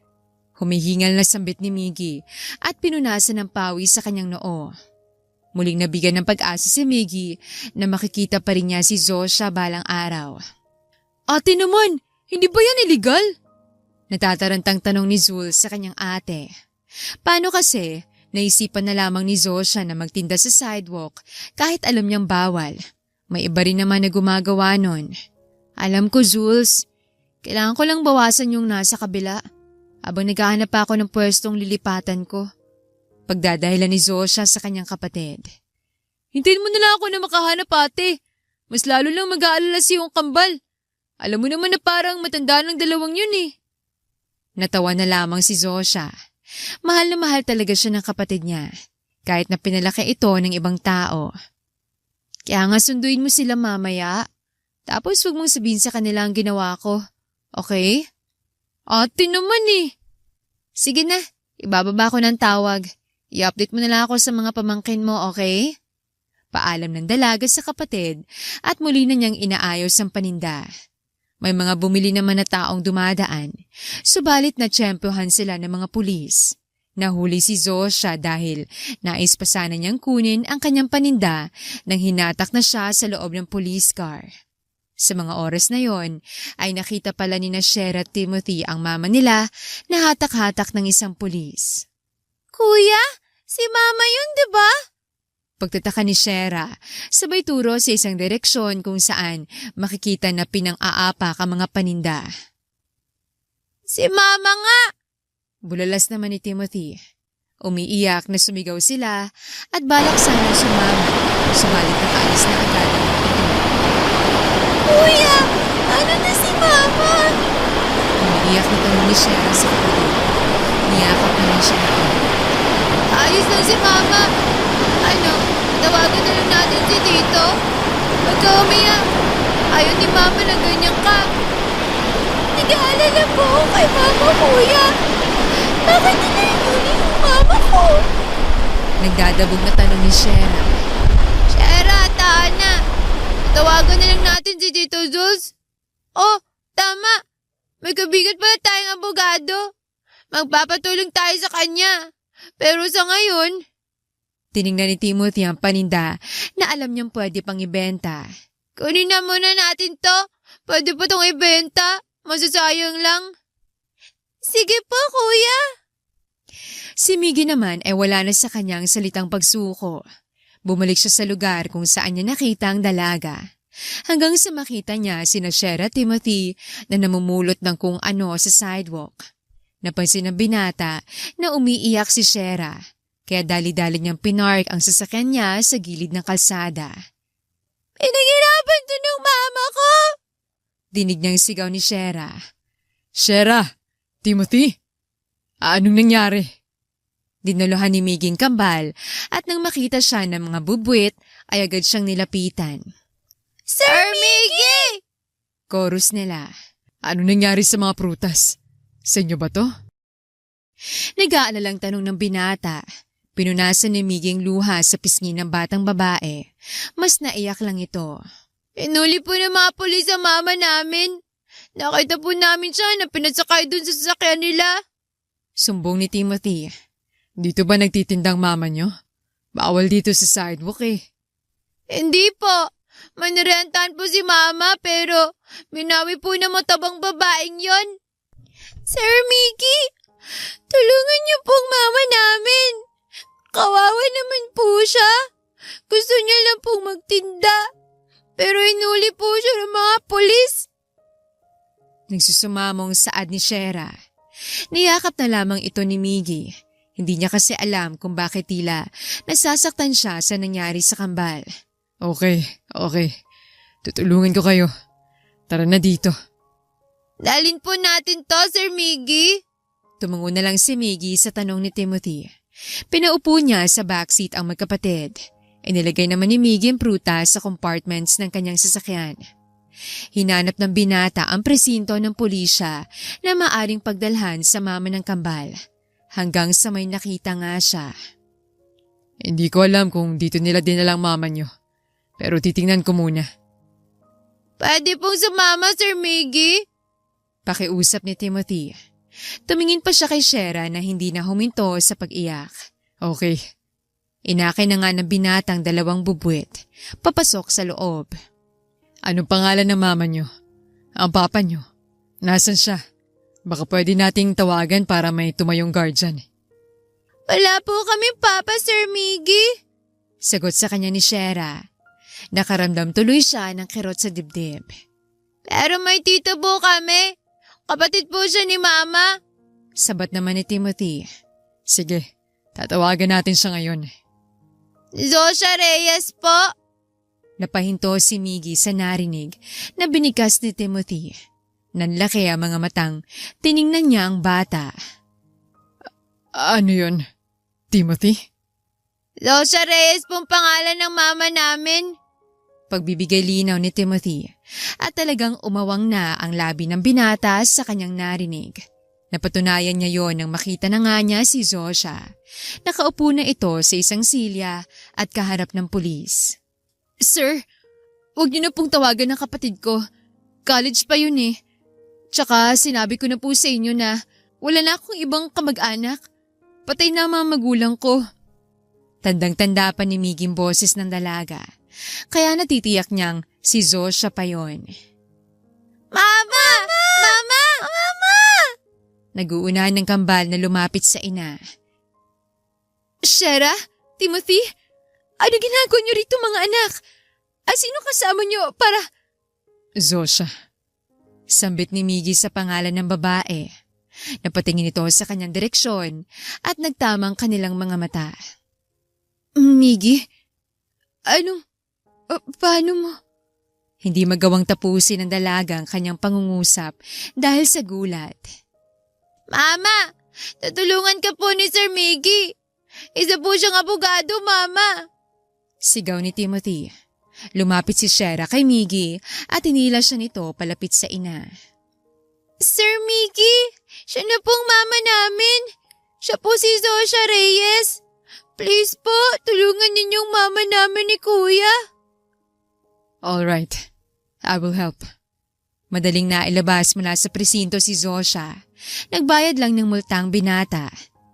Humihingal na sambit ni Miggy at pinunasan ng pawis sa kanyang noo. Muling nabigyan ng pag-asa si Miggy na makikita pa rin niya si Zosha balang araw. Ate naman, hindi ba yan illegal? Natatarantang tanong ni Jules sa kanyang ate. Paano kasi naisipan na lamang ni Zosha na magtinda sa sidewalk kahit alam niyang bawal? May iba rin naman na gumagawa nun. Alam ko, Jules. Kailangan ko lang bawasan yung nasa kabila habang naghahanap pa ako ng pwestong lilipatan ko. Pagdadahilan ni Zosha sa kanyang kapatid. Hintayin mo na lang ako na makahanap, ate. Mas lalo lang mag-aalala si yung kambal. Alam mo naman na parang matanda ng dalawang yun eh. Natawa na lamang si Zosha. Mahal na mahal talaga siya ng kapatid niya, kahit na pinalaki ito ng ibang tao. Kaya nga sunduin mo sila mamaya, tapos huwag mong sabihin sa kanila ang ginawa ko. Okay? Ate naman eh. Sige na, ibababa ko ng tawag. I-update mo na lang ako sa mga pamangkin mo, okay? Paalam ng dalaga sa kapatid at muli na niyang inaayos ang paninda. May mga bumili naman na taong dumadaan, subalit na tiyempohan sila ng mga pulis. Nahuli si Zosha dahil nais pa sana niyang kunin ang kanyang paninda nang hinatak na siya sa loob ng police car. Sa mga oras na yon ay nakita pala ni Shera at Timothy ang mama nila na hatak-hatak ng isang pulis. Kuya, si mama yun, diba? Pagtataka ni Shera, sabay turo sa isang direksyon kung saan makikita na pinang-aapak ang mga paninda. Si mama nga! Bulalas naman ni Timothy. Umiiyak na sumigaw sila at balak sana sumama, subalit nakaalis na agad ang ito. Kuya, ano na si mama? Umiiyak na tanong ni Shera sa kapatid. Niyakap naman siya ito. Ayos lang si mama. Ano, tawagan na lang natin si Tito? Huwag ka umiyak. Ayaw ni mama na ganyan ka. Nag-aalala po ako kay mama, kuya. Bakit nila yung mama ko? Nagdadabog na tanong ni Shera. Shera, Tana. Tawagan na lang natin si Tito Jules. Oh, tama. May kabigat pala tayong abogado. Magpapatulong tayo sa kanya. Pero sa ngayon, tiningnan ni Timothy ang paninda na alam niyang pwede pang ibenta. kunin na muna natin to. Pwede pa tong ibenta. Masasayang lang. Sige po, kuya. Si Miggy naman ay wala na sa kanyang salitang pagsuko. Bumalik siya sa lugar kung saan niya nakita ang dalaga. Hanggang sa makita niya sina Shera at Timothy na namumulot ng kung ano sa sidewalk. Napansin ng binata na umiiyak si Shera, kaya dali-dali niyang pinark ang sasakyan niya sa gilid ng kalsada. Pinaghirapan to ng mama ko! Dinig niyang sigaw ni Shera. Shera! Timothy! Anong nangyari? Dinuluhan ni Miggy ang kambal at nang makita siya ng mga bubwit ay agad siyang nilapitan. Sir Miggy! Chorus nila. Anong nangyari sa mga prutas? Sa inyo ba to? Nag-aalalang tanong ng binata. Pinunasan ni Miggy ang luha sa pisngi ng batang babae. Mas naiyak lang ito. Inuli po ng mga pulis ang mama namin. Nakita po namin siya na pinasakay dun sa sasakyan nila. Sumbong ni Timothy. Dito ba nagtitindang mama nyo? Bawal dito sa sidewalk eh. Hindi po. Manirentahan po si mama pero minawi po ng matabang babaeng yon. Sir Miggy, tulungan niyo pong mama namin. Kawawa naman po siya. Gusto niya lang pong magtinda. Pero inuli po siya ng mga pulis. Nagsusumamong saad ni Shera. Niyakap na lamang ito ni Miggy. Hindi niya kasi alam kung bakit tila nasasaktan siya sa nangyari sa kambal. Okay. Tutulungan ko kayo. Tara na dito. Dalhin po natin to, Sir Miggy. Tumango na lang si Miggy sa tanong ni Timothy. Pinaupo niya sa backseat ang magkapatid. Inilagay naman ni Miggy ang prutas sa compartments ng kanyang sasakyan. Hinanap ng binata ang presinto ng pulisya na maaring pagdalhan sa mama ng kambal. Hanggang sa may nakita nga siya. Hindi ko alam kung dito nila dinalang mama nyo. Pero titingnan ko muna. Pwede pong sumama, Sir Miggy? Pakiusap ni Timothy. Tumingin pa siya kay Shera na hindi na huminto sa pag-iyak. Okay. Inakay na nga ng binatang 2 bubwit. Papasok sa loob. Anong pangalan ng mama nyo? Ang papa nyo? Nasaan siya? Baka pwede nating tawagan para may tumayong guardian. Wala po kami Papa, Sir Miggy. Sagot sa kanya ni Shera. Nakaramdam tuloy siya ng kirot sa dibdib. Pero may tito po kami. Kapatid po siya ni Mama. Sabat naman ni Timothy. Sige, tatawagan natin siya ngayon. Zosha Reyes po. Napahinto si Miggy sa narinig na binikas ni Timothy. Nanlaki ang mga matang, tiningnan niya ang bata. Ano yun? Timothy? Zosha Reyes pong pangalan ng mama namin. Pagbibigay linaw ni Timothy at talagang umawang na ang labi ng binata sa kanyang narinig. Napatunayan niya yon nang makita na nga niya si Zosha. Nakaupo na ito sa isang silya at kaharap ng pulis. Sir, huwag niyo na pong tawagan ng kapatid ko. College pa yun eh. Tsaka sinabi ko na po sa inyo na wala na akong ibang kamag-anak. Patay na ang mga magulang ko. Tandang-tanda pa ni Miggy ang boses ng dalaga. Kaya natitiyak niyang si Zosha pa yon. Mama! Mama! Mama! Naguunahan ng kambal na lumapit sa ina. Shera? Timothy? Ano ginagawa niyo rito mga anak? Sino kasama niyo para… Zosha. Sambit ni Miggy sa pangalan ng babae. Napatingin ito sa kanyang direksyon at nagtamang kanilang mga mata. Miggy? Paano mo? Hindi magawang tapusin ng dalaga ang kanyang pangungusap dahil sa gulat. Mama! Tutulungan ka po ni Sir Miggy. Isa po siyang abogado, Mama. Sigaw ni Timothy. Lumapit si Shera kay Miggy at hinila siya nito palapit sa ina. Sir Miggy, siya na pong mama namin. Siya po si Zosha Reyes. Please po, tulungan ninyong mama namin ni Kuya. All right, I will help. Madaling nailabas mula sa presinto si Zosha. Nagbayad lang ng multang binata.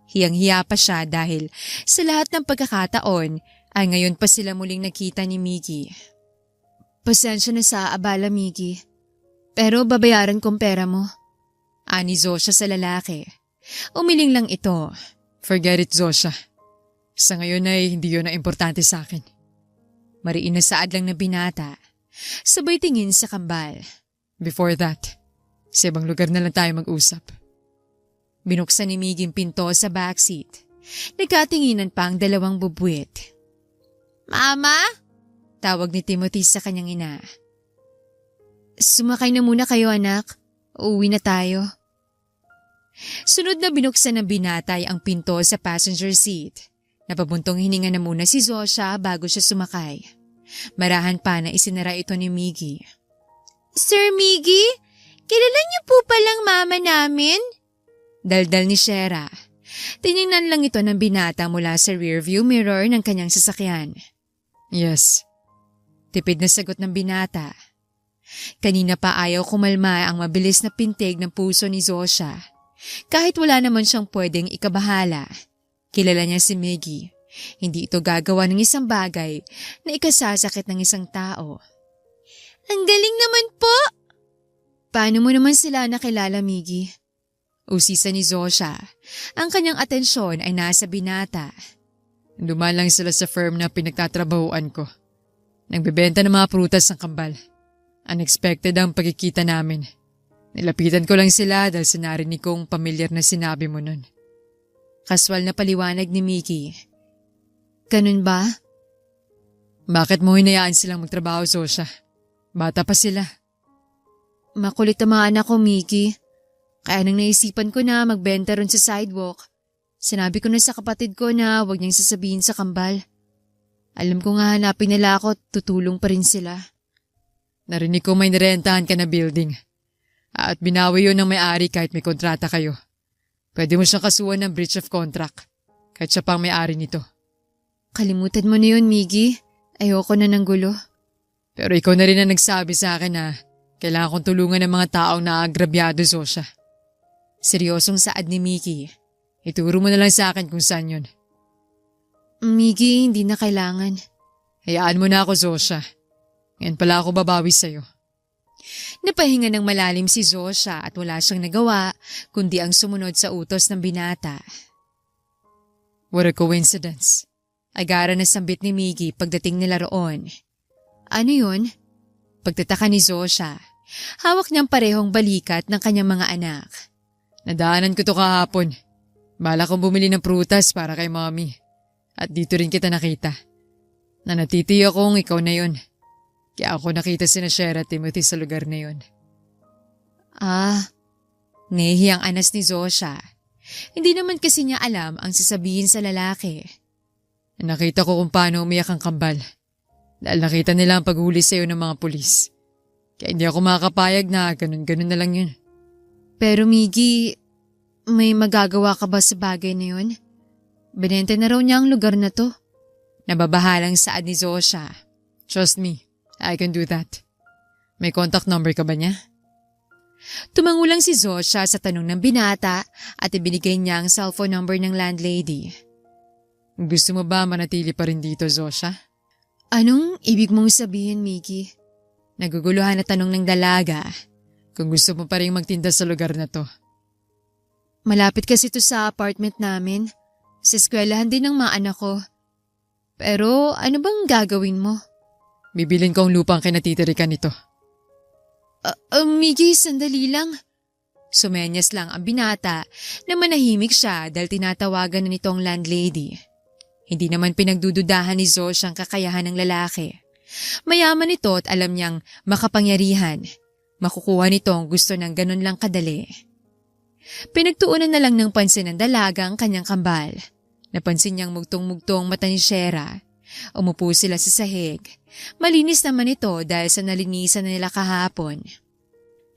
Hiyang-hiya pa siya dahil sa lahat ng pagkakataon ay ngayon pa sila muling nakita ni Miggy. Pasensya na sa abala, Miggy. Pero babayaran kong pera mo. Ani Zosha sa lalaki. Umiling lang ito. Forget it, Zosha. Sa ngayon ay hindi yun ang importante sa akin. Mariin na saad lang na binata. Sabay tingin sa kambal. Before that, sa ibang lugar na lang tayo mag-usap. Binuksan ni Miggy ang pinto sa backseat. Nagkatinginan pa ang dalawang bubwit. Mama? Tawag ni Timothy sa kanyang ina. Sumakay na muna kayo, anak. Uuwi na tayo. Sunod na binuksan ng binatay ang pinto sa passenger seat. Napabuntong hininga na muna si Zosha bago siya sumakay. Marahan pa na isinara ito ni Miggy. Sir Miggy, kilala niyo po palang mama namin? Daldal ni Shera. Tiningnan lang ito ng binata mula sa rearview mirror ng kanyang sasakyan. Yes. Tipid na sagot ng binata. Kanina pa ayaw kumalma ang mabilis na pintig ng puso ni Zosha. Kahit wala naman siyang pwedeng ikabahala. Kilala niya si Miggy. Hindi ito gagawa ng isang bagay na ikasasakit ng isang tao. Ang galing naman po! Paano mo naman sila nakilala, Miggy? Usisa ni Zosha. Ang kanyang atensyon ay nasa binata. Dumaan lang sila sa firm na pinagtatrabahuan ko. Nagbebenta ng mga prutas ng kambal. Unexpected ang pagkikita namin. Nilapitan ko lang sila dahil sa narinig kong pamilyar na sinabi mo nun. Kaswal na paliwanag ni Miggy. Ganun ba? Bakit mo hinayaan silang magtrabaho, Zosha? Bata pa sila. Makulit ang mga anak ko, Miggy. Kaya nang naisipan ko na magbenta ron sa sidewalk, sinabi ko na sa kapatid ko na huwag niyang sasabihin sa kambal. Alam ko nga hanapin nila ako at tutulong pa rin sila. Narinig ko may nirentahan ka na building. At binawi yun ng may-ari kahit may kontrata kayo. Pwede mo siyang kasuhan ng breach of contract. Kahit siya pang may-ari nito. Kalimutan mo na yun, Miggy. Ayoko na ng gulo. Pero ikaw na rin ang nagsabi sa akin na kailangan kong tulungan ng mga taong naagrabyado, Zosha. Seryosong saad ni Miggy. Ituro mo na lang sa akin kung saan yun. Miggy, hindi na kailangan. Hayaan mo na ako, Zosha. Ngayon pala ako babawi sa'yo. Napahinga ng malalim si Zosha at wala siyang nagawa kundi ang sumunod sa utos ng binata. What a coincidence. Agara na sambit ni Miggy pagdating nila roon. Ano yun? Pagtataka ni Zosha. Hawak niyang parehong balikat ng kanyang mga anak. Nadaanan ko to kahapon. Bala kong bumili ng prutas para kay Mommy. At dito rin kita nakita. Nanatiti akong ikaw na yon. Kaya ako nakita sina Shera at Timothy sa lugar na yon. Nehiyang anas ni Zosha. Hindi naman kasi niya alam ang sasabihin sa lalaki. Nakita ko kung paano umiyak ang kambal. Dahil nakita nila ang paghuli sa'yo ng mga pulis. Kaya hindi ako makakapayag na ganun-ganun na lang yun. Pero Miggy, may magagawa ka ba sa bagay na yun? Binenta na raw niya ang lugar na to. Nababahalang saad ni Zosha. Trust me, I can do that. May contact number ka ba niya? Tumangulang si Zosha sa tanong ng binata at ibinigay niya ang cellphone number ng landlady. Gusto mo ba manatili pa rin dito, Zosha? Anong ibig mong sabihin, Miggy? Naguguluhan na tanong ng dalaga. Kung gusto mo pa rin magtinda sa lugar na to. Malapit kasi to sa apartment namin. Sa eskwelahan din ng mga anak ko. Pero ano bang gagawin mo? Bibilin ko ang lupang kinatitirikan nito. Miggy, sandali lang. Sumenyas lang ang binata na manahimik siya dahil tinatawagan na nitong landlady. Hindi naman pinagdududahan ni Zosha ang kakayahan ng lalaki. Mayaman ito at alam niyang makapangyarihan. Makukuha nito ang gusto ng ganun lang kadali. Pinagtuunan na lang ng pansin ng dalaga ang kanyang kambal. Napansin niyang mugtong-mugtong mata ni Shera. Umupo sila sa sahig. Malinis naman ito dahil sa nalinisan na nila kahapon.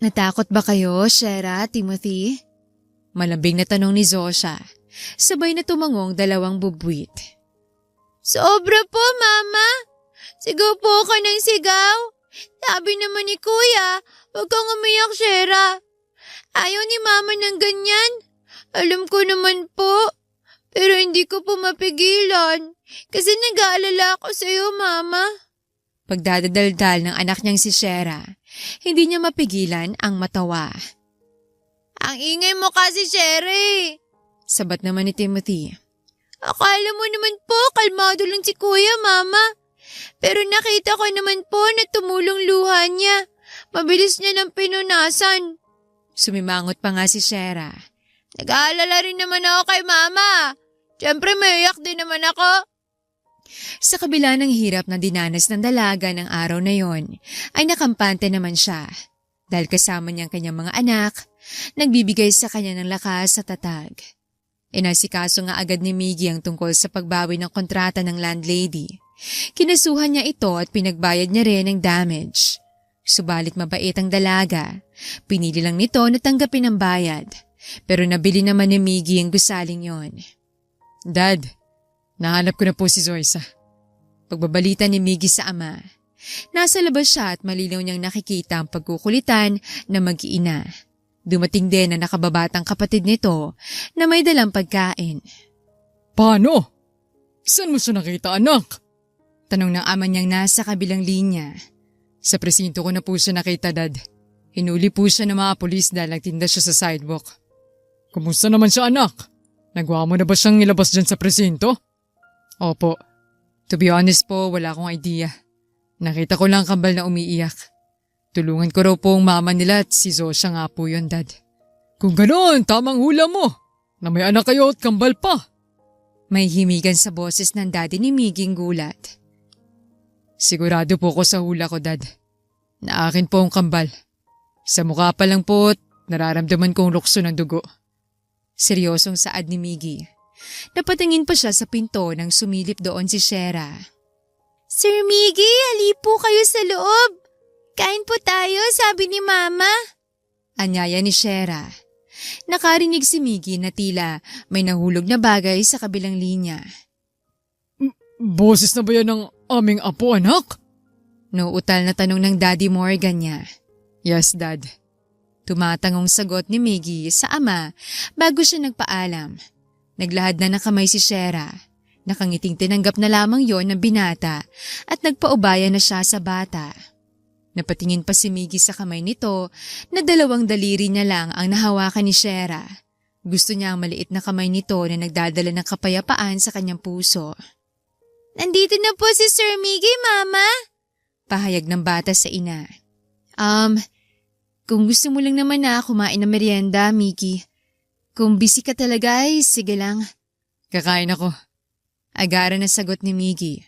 Natakot ba kayo, Shera, Timothy? Malambing na tanong ni Zosha. Sabay na tumangong dalawang bubwit. Sobra po, Mama. Sigaw po ako ng sigaw. Sabi naman ni Kuya, huwag kang umiyak, Shera. Ayaw ni Mama ng ganyan. Alam ko naman po. Pero hindi ko po mapigilan. Kasi nag-aalala ako sa iyo, Mama. Pagdadadaldal ng anak niyang si Shera, hindi niya mapigilan ang matawa. Ang ingay mo kasi, Shera. Sabat naman ni Timothy. Akala mo naman po, kalmado lang si Kuya, Mama. Pero nakita ko naman po na tumulong luha niya. Mabilis niya ng pinunasan. Sumimangot pa nga si Shera. Nag-aalala rin naman ako kay Mama. Siyempre may iyak din naman ako. Sa kabila ng hirap na dinanas ng dalaga ng araw na yon, ay nakampante naman siya. Dahil kasama niyang kanyang mga anak, nagbibigay sa kanya ng lakas sa tatag. Inasikaso nga agad ni Miggy ang tungkol sa pagbawi ng kontrata ng landlady. Kinasuhan niya ito at pinagbayad niya rin ng damage. Subalit mabait ang dalaga. Pinili lang nito na tanggapin ang bayad. Pero nabili naman ni Miggy ang gusaling yon. Dad, nahanap ko na po si Zoysa. Pagbabalita ni Miggy sa ama. Nasa labas siya at malinaw niyang nakikita ang pagkukulitan na mag-iina. Dumating din na nakababatang kapatid nito na may dalang pagkain. Paano? Saan mo siya nakita, anak? Tanong ng ama niyang nasa kabilang linya. Sa presinto ko na po siya nakita, Dad. Hinuli po siya ng mga pulis dahil nagtinda siya sa sidewalk. Kumusta naman siya, anak? Nagawa mo na ba siyang ilabas dyan sa presinto? Opo. To be honest po, wala akong idea. Nakita ko lang kambal na umiiyak. Tulungan ko raw po ang mama nila at si Zosha nga po yun, Dad. Kung ganoon, tamang hula mo. Na may anak kayo at kambal pa. May himigan sa boses ng daddy ni Miggy gulat. Sigurado po ko sa hula ko, Dad. Na akin po ang kambal. Sa mukha pa lang po, nararamdaman kong lukso ng dugo. Seryosong saad ni Miggy. Napatingin pa siya sa pinto nang sumilip doon si Shera. Sir Miggy, hali po kayo sa loob. Kain po tayo, sabi ni Mama. Anyaya ni Shera. Nakarinig si Miggy na tila may nahulog na bagay sa kabilang linya. Boses na ba yan ng aming apo, anak? Nauutal na tanong ng Daddy Morgan niya. Yes, Dad. Tumatangong sagot ni Miggy sa ama bago siya nagpaalam. Naglahad na ng kamay si Shera. Nakangiting tinanggap na lamang yon ng binata at nagpaubaya na siya sa bata. Napatingin pa si Miggy sa kamay nito na 2 daliri niya lang ang nahawakan ni Shera. Gusto niya ang maliit na kamay nito na nagdadala ng kapayapaan sa kanyang puso. Nandito na po si Sir Miggy, Mama. Pahayag ng bata sa ina. Kung gusto mo lang naman na kumain ng merienda, Miggy. Kung busy ka talaga ay sige lang. Kakain ako. Agara na sagot ni Miggy.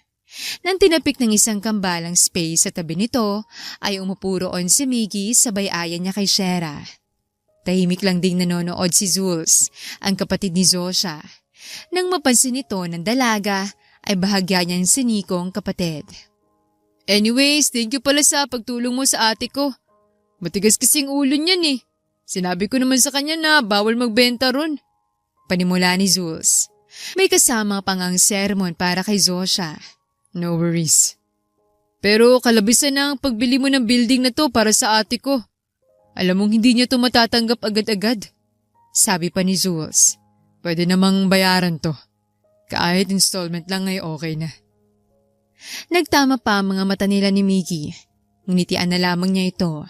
Nang tinapik ng isang kambalang space sa tabi nito, ay umupo roon si Miggy sabay aya niya kay Shera. Tahimik lang ding nanonood si Jules, ang kapatid ni Zosha. Nang mapansin nito ng dalaga, ay bahagya niyang si Nico ang kapatid. Anyways, thank you pala sa pagtulong mo sa ate ko. Matigas kasing ulo niyan eh. Sinabi ko naman sa kanya na bawal magbenta ron. Panimula ni Jules. May kasama pang ang sermon para kay Zosha. No worries. Pero kalabisan na ang pagbili mo ng building na to para sa ate ko. Alam mong hindi niya to matatanggap agad-agad. Sabi pa ni Jules. Pwede namang bayaran to. Kahit installment lang ay okay na. Nagtama pa ang mga mata nila ni Miggy. Ngunitian na lamang niya ito.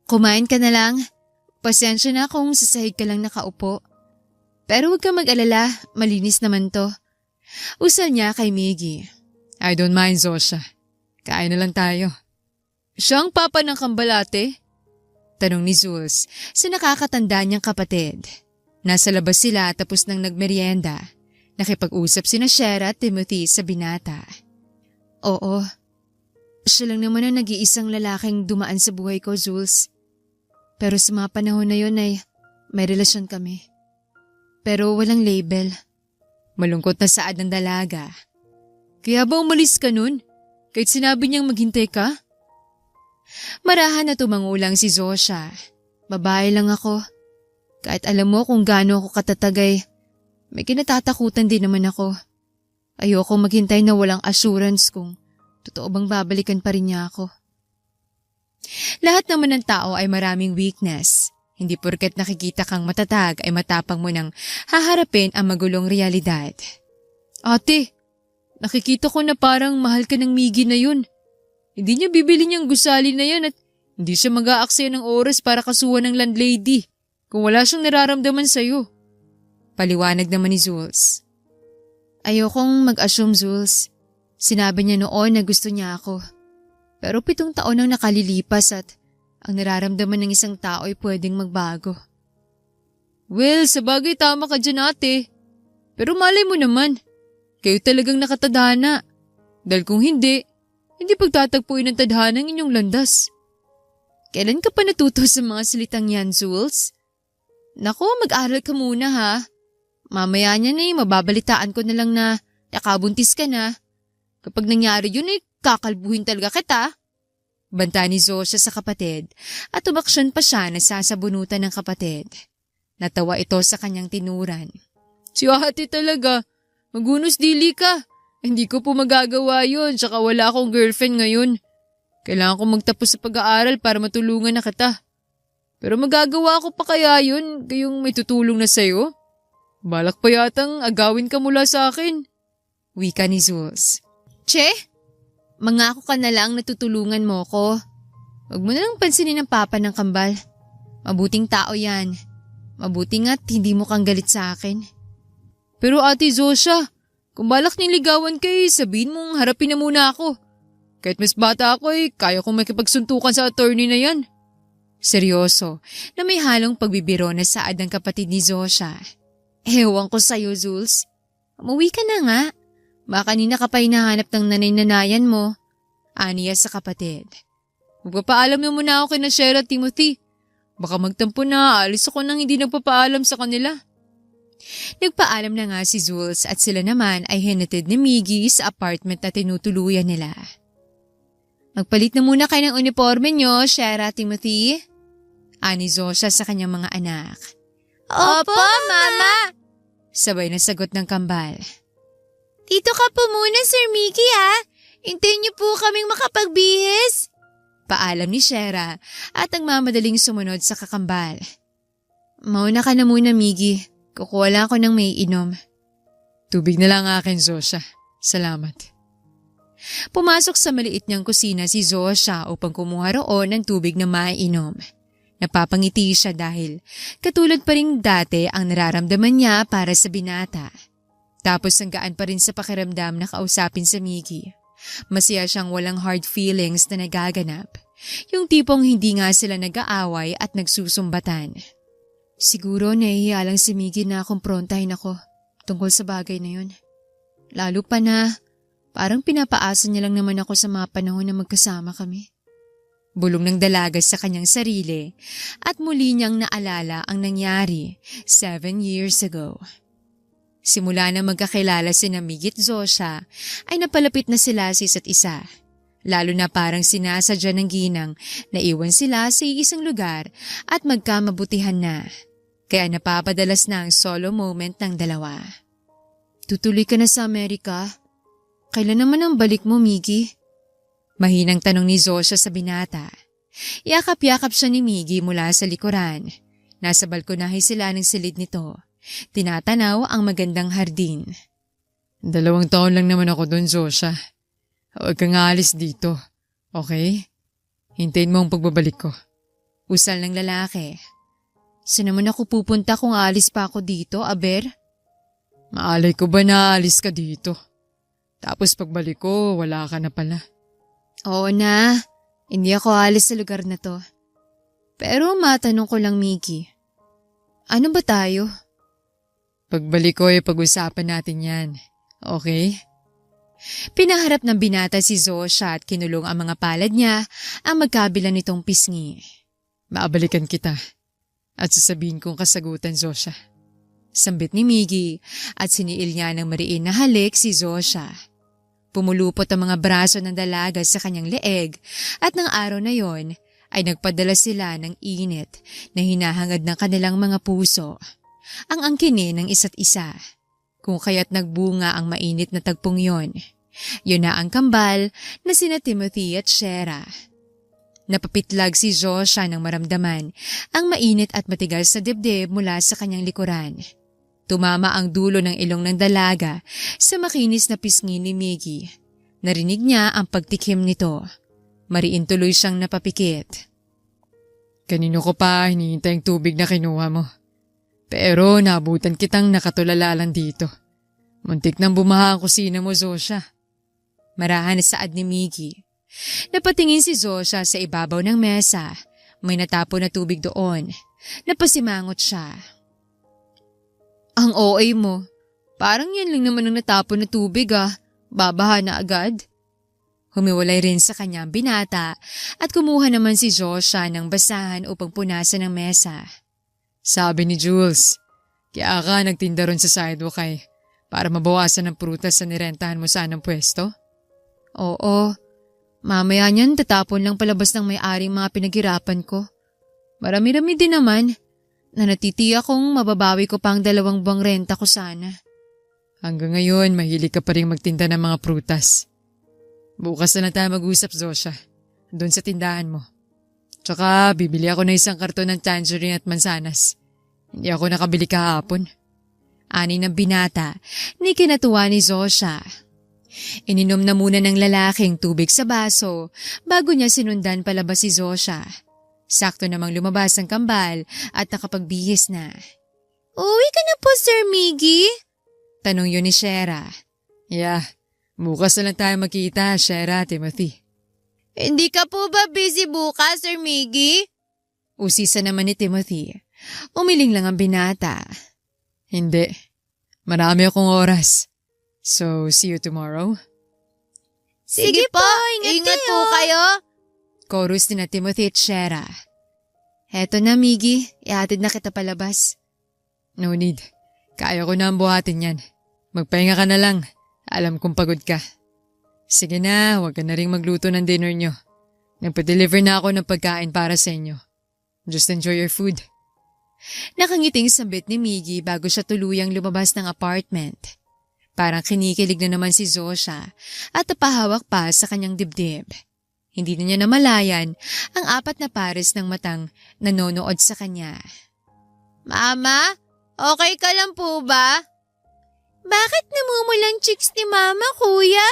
Kumain ka na lang. Pasensya na kung sa sahig ka lang nakaupo. Pero huwag ka mag-alala, malinis naman to. Usal niya kay Miggy. I don't mind, Zosha. Kain na lang tayo. Siya ang papa ng kambalate? Tanong ni Jules sa nakakatanda niyang kapatid. Nasa labas sila tapos nang nagmerienda. Nakipag-usap sina Shera at Timothy sa binata. Oo. Siya lang naman ang nag-iisang lalaking dumaan sa buhay ko, Jules. Pero sa mga panahon na yun ay may relasyon kami. Pero walang label. Malungkot na saad ng dalaga. Kaya ba umalis ka nun? Kahit sinabi niyang maghintay ka? Marahan na tumangulang si Zosha. Babae lang ako. Kahit alam mo kung gaano ako katatagay, may kinatatakutan din naman ako. Ayoko maghintay na walang assurance kung totoo bang babalikan pa rin niya ako. Lahat naman ng tao ay maraming weakness. Hindi porket nakikita kang matatag ay matapang mo nang haharapin ang magulong realidad. Ate, nakikita ko na parang mahal ka ng Miggy na yun. Hindi niya bibili niyang gusali na yan at hindi siya mag-aaksaya ng oras para kasuhan ng landlady kung wala siyang nararamdaman sa'yo. Paliwanag naman ni Jules. Ayokong mag-assume, Jules. Sinabi niya noon na gusto niya ako. Pero 7 taon nang nakalilipas at ang nararamdaman ng isang tao ay pwedeng magbago. Well, sabagay tama ka dyan, ate. Pero malay mo naman, kayo talagang nakatadhana. Dahil kung hindi pagtatagpuin ng tadhana ng inyong landas. Kailan ka pa natuto sa mga salitang yan, Jules? Naku, mag-aral ka muna ha. Mamaya niyan mababalitaan ko na lang na nakabuntis ka na. Kapag nangyari yun kakalbuhin talaga kita. Banta ni Zosha sa kapatid at tumaksyon pa siya na sasabunutan ng kapatid. Natawa ito sa kanyang tinuran. Si ate talaga, magunos dili ka. Hindi ko po magagawa yun, tsaka wala akong girlfriend ngayon. Kailangan ko magtapos sa pag-aaral para matulungan na kita. Pero magagawa ko pa kaya yun, kayong may tutulong na sa'yo? Balak pa yatang agawin ka mula sa akin. Wika ni Jules. Che? Mangako ka na lang na tutulungan mo ko. Huwag mo na lang pansinin ang papa ng kambal. Mabuting tao yan. Mabuting at hindi mo kang galit sa akin. Pero ate Zosha, kung balak niligawan kay sabihin mong harapin na muna ako. Kahit mas bata ako kaya kong makipagsuntukan sa attorney na yan. Seryoso, na may halong pagbibiro na saad ng kapatid ni Zosha. Ewan ko sa'yo, Jules. Umuwi ka na nga. Baka kanina ka pa hinahanap ng nanay-nanayan mo. Aniya sa kapatid. Magpapaalam na muna ako kay Shera at Timothy. Baka magtampo na alis ako nang hindi nagpapaalam sa kanila. Nagpaalam na nga si Jules at sila naman ay hinatid ni Miggy sa apartment na tinutuluyan nila. Magpalit na muna kayo ng uniforme nyo, Shera, Timothy. Ani Zosha sa kanyang mga anak. Opo, Mama! Sabay na sagot ng kambal. Dito ka po muna, Sir Miggy ha. Hintayin niyo po kaming makapagbihis. Paalam ni Shera at ang mamadaling sumunod sa kakambal. Mauna ka na muna, Miggy. Kukuha lang ako ng may inom. Tubig na lang akin, Zosha. Salamat. Pumasok sa maliit niyang kusina si Zosha upang kumuha roon ng tubig na maiinom. Napapangiti siya dahil katulad pa rin dati ang nararamdaman niya para sa binata. Tapos ang gaan pa rin sa pakiramdam na kausapin sa Miggy. Masaya siyang walang hard feelings na nagaganap. Yung tipong hindi nga sila nag-aaway at nagsusumbatan. Siguro nahihiya lang si Miggy na kumprontahin ako tungkol sa bagay na yun. Lalo pa na parang pinapaasa niya lang naman ako sa mga panahon na magkasama kami. Bulong ng dalaga sa kanyang sarili at muli niyang naalala ang nangyari 7 years ago. Simula na magkakilala sina Miggy at Zosha ay napalapit na sila sa isa't isa. Lalo na parang sinasadya ng ginang na iwan sila sa isang lugar at magkamabutihan na. Kaya napapadalas na ang solo moment ng dalawa. Tutuloy ka na sa Amerika? Kailan naman ang balik mo, Miggy? Mahinang tanong ni Zosha sa binata. Yakap-yakap siya ni Miggy mula sa likuran. Nasa balkonahe sila ng silid nito. Tinatanaw ang magandang hardin. 2 taon lang naman ako doon, Zosha. Huwag kang aalis dito, okay? Hintayin mo ang pagbabalik ko. Usal ng lalaki. Saan naman ako pupunta kung aalis pa ako dito, Aber? Maalay ko ba na aalis ka dito? Tapos pagbalik ko, wala ka na pala. Oo na, hindi ako aalis sa lugar na to. Pero matanong ko lang, Miggy. Ano ba tayo? Pagbalik ko ay pag-usapan natin yan, okay? Pinaharap ng binata si Zosha at kinulong ang mga palad niya ang magkabila nitong pisngi. Maabalikan kita at sasabihin kong kasagutan, Zosha. Sambit ni Miggy at siniil niya ng mariin na halik si Zosha. Pumulupot ang mga braso ng dalaga sa kanyang leeg at ng araw na yon ay nagpadala sila ng init na hinahangad ng kanilang mga puso. Ang angkinin ng isa't isa. Kung kaya't nagbunga ang mainit na tagpong yon. Yun na ang kambal na sina Timothy at Shera. Napapitlag si Zosha nang maramdaman ang mainit at matigas na dibdib mula sa kanyang likuran. Tumama ang dulo ng ilong ng dalaga sa makinis na pisngi ni Miggy. Narinig niya ang pagtikim nito. Mariin tuloy siyang napapikit. Kanino ko pa hinihintay ang tubig na kinuha mo? Pero naabutan kitang nakatulala lang dito. Muntik nang bumaha ang kusina mo, Zosha. Marahan na saad ni Miggy. Napatingin si Zosha sa ibabaw ng mesa. May natapon na tubig doon. Napasimangot siya. Ang OA mo. Parang yan lang naman ang natapon na tubig ah. Babaha na agad. Humiwalay rin sa kanyang binata at kumuha naman si Zosha ng basahan upang punasan ng mesa. Sabi ni Jules, kaya ka nagtinda ron sa sidewalk ay para mabawasan ng prutas sa nirentahan mo sanang pwesto? Oo. Mamaya niyan tatapon lang palabas ng may-aring mga pinaghirapan ko. Marami-rami din naman na natitiya kong mababawi ko pang 2 buwang renta ko sana. Hanggang ngayon, mahilig ka pa rin magtinda ng mga prutas. Bukas na lang tayo mag-usap, Zosha. Doon sa tindahan mo. Tsaka, bibili ako ng 1 karton ng tangerine at mansanas. Hindi ako nakabili kahapon. Ani ng binata ni kinatuwa ni Zosha. Ininom na muna ng lalaking tubig sa baso bago niya sinundan palabas si Zosha. Sakto namang lumabas ang kambal at nakapagbihis na. Uwi ka na po, Sir Miggy? Tanong yun ni Shera. Yeah, bukas na lang tayo magkita, Shera, Timothy. Hindi ka po ba busy bukas, Sir Miggy? Usisa naman ni Timothy. Umiling lang ang binata. Hindi. Marami akong oras. So, see you tomorrow? Sige po, ingat po kayo. Chorus ni na Timothy at Shera. Heto na, Miggy. Ihatid na kita palabas. No need. Kaya ko na ang buhatin yan. Magpahinga ka na lang. Alam kong pagod ka. Sige na, huwag ka na rin magluto ng dinner nyo. Nagpa-deliver na ako ng pagkain para sa inyo. Just enjoy your food. Nakangiting sambit ni Miggy bago siya tuluyang lumabas ng apartment. Parang kinikilig na naman si Zosha at napahawak pa sa kanyang dibdib. Hindi na niya namalayan ang 4 na pares ng matang nanonood sa kanya. Mama, okay ka lang po ba? Bakit namumulang cheeks ni Mama, Kuya?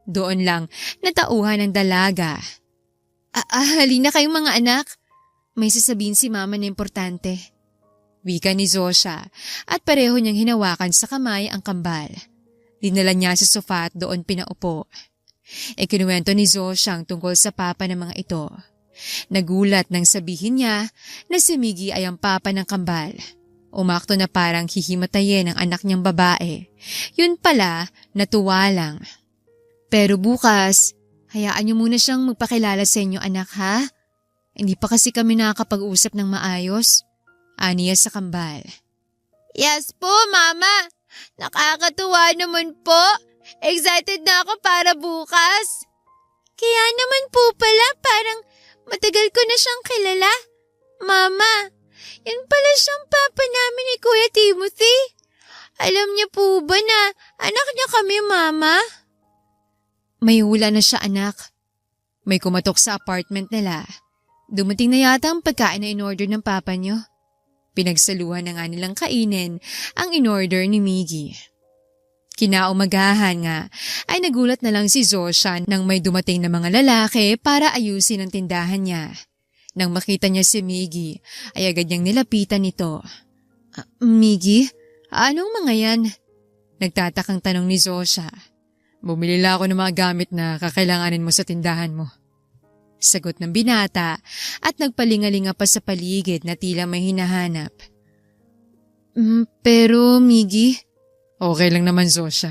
Doon lang natauhan ng dalaga. Halina kayong mga anak. May sasabihin si mama na importante. Wika ni Zosha at pareho niyang hinawakan sa kamay ang kambal. Dinala niya sa sofa at doon pinaupo. Kinuwento ni Zosha ang tungkol sa papa ng mga ito. Nagulat nang sabihin niya na si Miggy ay ang papa ng kambal. Umakto na parang hihimatayin ang anak niyang babae. Yun pala, natuwa lang. Pero bukas, hayaan niyo muna siyang magpakilala sa inyo anak ha? Hindi pa kasi kami nakakapag-usap ng maayos. Aniya sa kambal. Yes po, mama. Nakakatuwa naman po. Excited na ako para bukas. Kaya naman po pala parang matagal ko na siyang kilala. Mama, yan pala siyang papa namin ni Kuya Timothy. Alam niya po ba na anak niya kami, mama? May hula na siya, anak. May kumatok sa apartment nila. Dumating na yata ang pagkain na in-order ng papa niyo. Pinagsaluhan na nga nilang kainin ang in-order ni Miggy. Kinaumagahan nga ay nagulat na lang si Zosha nang may dumating na mga lalaki para ayusin ang tindahan niya. Nang makita niya si Miggy ay agad niyang nilapitan nito. Miggy, anong mga yan? Nagtatakang tanong ni Zosha. Bumili lang ako ng mga gamit na kakailanganin mo sa tindahan mo. Sagot ng binata at nagpalingalinga pa sa paligid na tila may hinahanap. Pero Miggy… Okay lang naman, Zosha.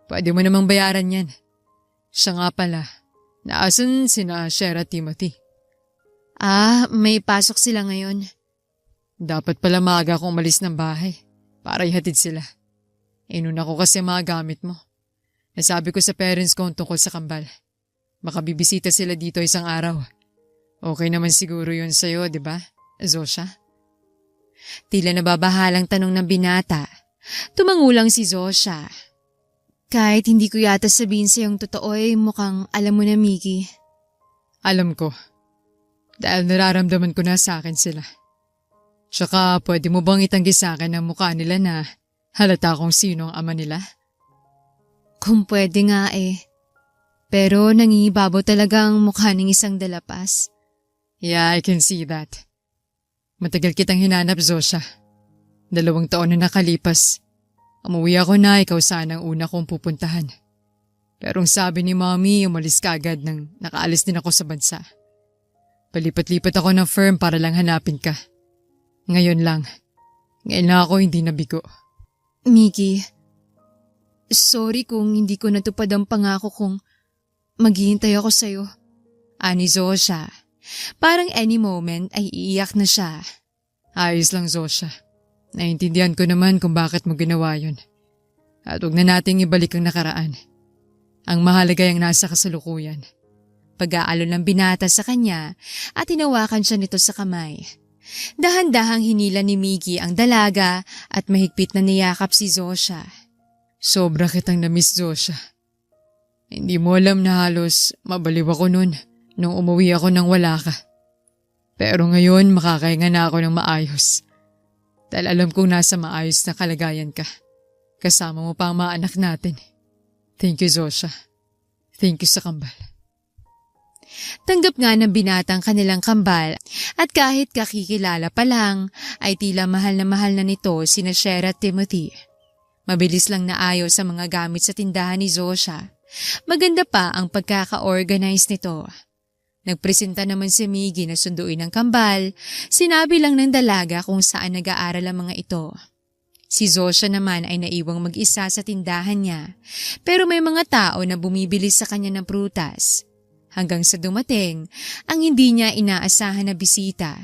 Pwede mo namang bayaran yan. Siya nga pala, naasan sina Shera at Timothy? May pasok sila ngayon. Dapat pala maaga akong umalis ng bahay para ihatid sila. Inuna ko kasi mga gamit mo. Nasabi ko sa parents ko tungkol sa kambal. Makabibisita sila dito isang araw. Okay naman siguro yun sa'yo, di ba, Zosha? Tila nababahalang tanong ng binata. Tumangulang si Zosha. Kahit hindi ko yata sabihin sa'yong totoo mukhang alam mo na, Miggy. Alam ko. Dahil nararamdaman ko na sa akin sila. Tsaka pwede mo bang itanggi sa akin ang mukha nila na halata kung sino ang ama nila? Kung pwede nga Pero nangingibabaw talaga ang mukha ng isang dalapas. Yeah, I can see that. Matagal kitang hinanap, Zosha. 2 taon na nakalipas. Umuwi ako na ikaw sana ang una kong pupuntahan. Pero ang sabi ni Mommy, umalis ka agad nang nakaalis din ako sa bansa. Palipat-lipat ako ng firm para lang hanapin ka. Ngayon lang ako hindi nabigo. Miggy, sorry kung hindi ko natupad ang pangako kong maghihintay ako sa'yo. Ani Zosha. Parang any moment ay iiyak na siya. Ayos lang, Zosha. Naintindihan ko naman kung bakit mo ginawa yun. At huwag na nating ibalik ang nakaraan. Ang mahalaga ang nasa kasalukuyan. Pag-aalon ng binata sa kanya at tinawakan siya nito sa kamay. Dahan-dahang hinila ni Miggy ang dalaga at mahigpit na niyakap si Zosha. Sobra kitang na-miss, Zosha. Hindi mo alam na halos mabaliw ako nung umuwi ako nang wala ka. Pero ngayon makakahinga na ako ng maayos. Dahil alam kong nasa maayos na kalagayan ka. Kasama mo pa ang mga anak natin. Thank you, Zosha. Thank you sa kambal. Tanggap nga ng binatang kanilang kambal at kahit kakikilala pa lang ay tila mahal na nito sina Shera at Timothy. Mabilis lang naayos sa mga gamit sa tindahan ni Zosha. Maganda pa ang pagkaka-organize nito. Nagpresenta naman si Miggy na sunduin ang kambal, sinabi lang ng dalaga kung saan nag-aaral ang mga ito. Si Zosha naman ay naiwang mag-isa sa tindahan niya, pero may mga tao na bumibili sa kanya ng prutas. Hanggang sa dumating, ang hindi niya inaasahan na bisita.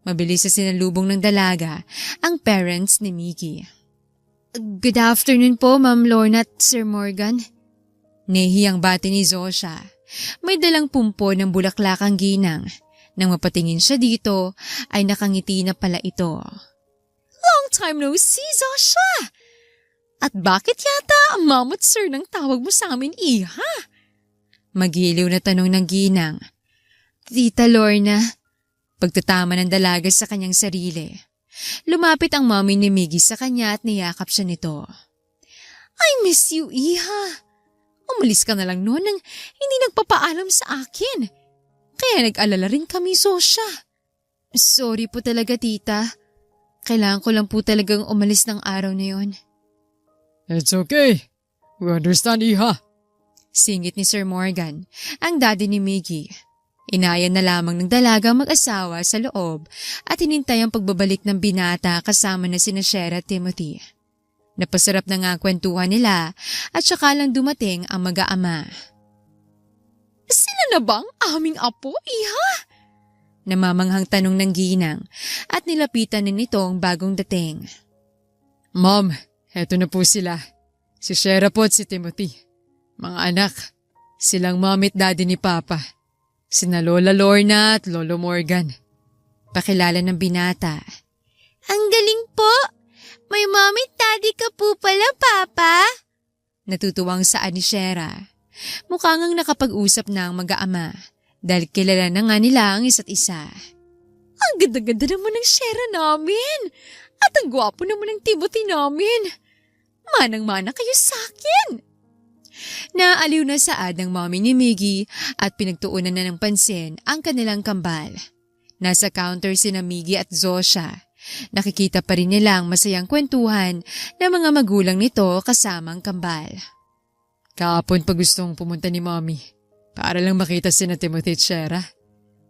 Mabilis sa sinalubong ng dalaga ang parents ni Miggy. Good afternoon po, Ma'am Lorna at Sir Morgan. Nehiyang bati ni Zosha. May dalang pumpo ng bulaklak ang ginang. Nang mapatingin siya dito, ay nakangiti na pala ito. Long time no see, Zosha! At bakit yata ang mamot sir ng tawag mo sa amin, iha? Magiliw na tanong ng ginang. Tita Lorna. Pagtatama ng dalaga sa kanyang sarili. Lumapit ang mommy ni Miggy sa kanya at niyakap siya nito. I miss you, iha. Umalis ka na lang noon nang hindi nagpapaalam sa akin. Kaya nag-alala rin kami, Zosha. Sorry po talaga, tita. Kailangan ko lang po talagang umalis ng araw na yon. It's okay. We understand, Iha. Singit ni Sir Morgan, ang daddy ni Miggy. Inayan na lamang ng dalagang mag-asawa sa loob at hinintay ang pagbabalik ng binata kasama na sina Shera at Timothy. Napasarap na nga ang kwentuhan nila at saka lang dumating ang mag-aama. Sila na bang aming apo, Iha? Namamanghang tanong ng ginang at nilapitan na nito ang bagong dating. Mom, eto na po sila. Si Shera po at si Timothy. Mga anak, silang mommy at daddy ni Papa. Sina Lola Lorna at Lolo Morgan. Pakilala ng binata. Ang galing po! May mommy at daddy ka po pala, Papa? Natutuwang saan ni Shera. Mukhang ang nakapag-usap na ang mag-aama dahil kilala na nga nila ang isa't isa. Ang ganda-ganda naman ng Shera namin! At ang gwapo naman ng Timothy namin! Manang-mana kayo sa akin! Naaliw na saad ng mommy ni Miggy at pinagtuunan na ng pansin ang kanilang kambal. Nasa counter sina Miggy at Zosha. Nakikita pa rin nila ang masayang kwentuhan ng mga magulang nito kasamang kambal. Kahapon pa gustong pumunta ni Mommy para lang makita sina Timothy at Shera.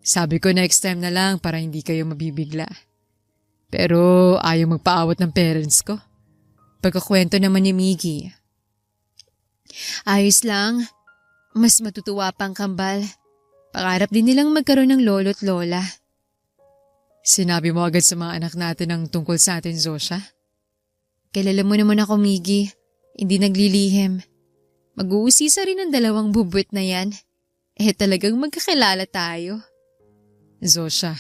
Sabi ko next time na lang para hindi kayo mabibigla. Pero ayaw magpaawat ng parents ko. Pagkakwento naman ni Miggy. Ayos lang. Mas matutuwa pang kambal. Pangarap din nilang magkaroon ng lolo at lola. Sinabi mo agad sa mga anak natin ang tungkol sa atin, Zosha? Kilala mo naman ako, Miggy. Hindi naglilihim. Mag-uusisa rin ang dalawang bubwit na yan. Talagang magkakilala tayo. Zosha,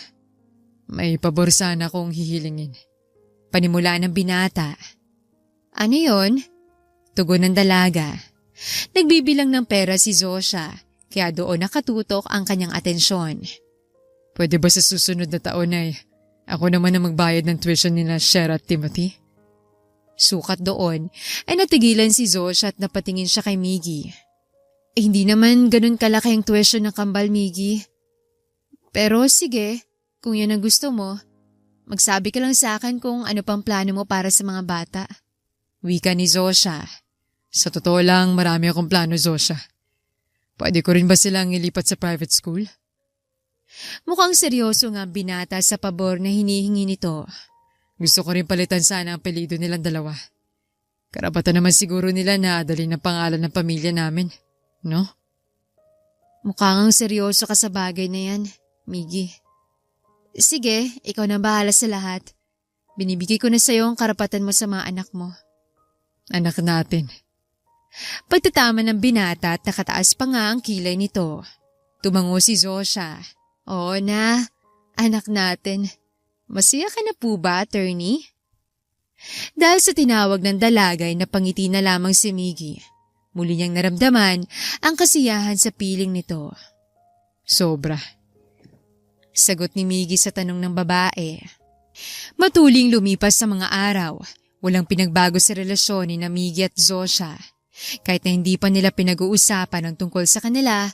may pabor sana akong hihilingin. Panimula ng binata. Ano yon? Tugon ng dalaga. Nagbibilang ng pera si Zosha, kaya doon nakatutok ang kanyang atensyon. Pwede ba sa susunod na taon ay ako naman ang magbayad ng tuition ni na Shera at Timothy? Sukat doon ay natigilan si Zosha at napatingin siya kay Miggy. Hindi naman ganun kalaki ang tuition ng kambal, Miggy. Pero sige, kung yan ang gusto mo, magsabi ka lang sa akin kung ano pang plano mo para sa mga bata. Wika ni Zosha. Sa totoo lang, marami akong plano, Zosha. Pwede ko rin ba silang ilipat sa private school? Mukhang seryoso nga ang binata sa pabor na hinihingi nito. Gusto ko rin palitan sana ang apelyido nilang dalawa. Karapatan naman siguro nila na adalin ang pangalan ng pamilya namin, no? Mukhang seryoso ka sa bagay na yan, Miggy. Sige, ikaw na bahala sa lahat. Binibigay ko na sa'yo ang karapatan mo sa mga anak mo. Anak natin. Pagtatama ng binata at nakataas pa nga ang kilay nito. Tumango si Zosha. Oo na, anak natin. Masaya ka na po ba, attorney? Dahil sa tinawag ng dalagay na pangiti na lamang si Miggy, muli niyang naramdaman ang kasiyahan sa piling nito. Sobra. Sagot ni Miggy sa tanong ng babae. Matuling lumipas sa mga araw, walang pinagbago sa relasyon ni Miggy at Zosha. Kahit na hindi pa nila pinag-uusapan ang tungkol sa kanila,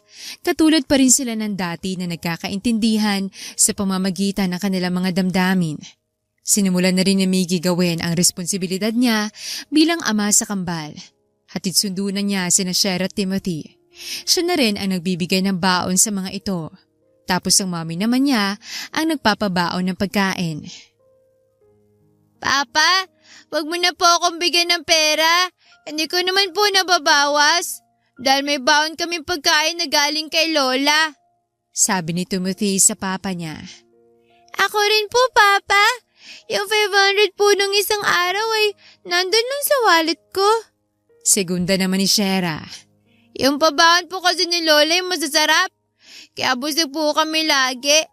katulad pa rin sila ng dati na nagkakaintindihan sa pamamagitan ng kanilang mga damdamin. Sinimulan na rin ni Miggy gawin ang responsibilidad niya bilang ama sa kambal. Hatid sundo na niya sina Shera at Timothy. Siya na rin ang nagbibigay ng baon sa mga ito. Tapos ang mami naman niya ang nagpapabaon ng pagkain. Papa, wag mo na po akong bigyan ng pera. Hindi ko naman po nababawas. Dahil may baon kaming pagkain na galing kay Lola. Sabi ni Timothy sa papa niya. Ako rin po, Papa. Yung 500 po nung isang araw ay nandun lang sa wallet ko. Segunda naman ni Shera. Yung pabaon po kasi ni Lola ay masasarap. Kaya busog po kami lagi.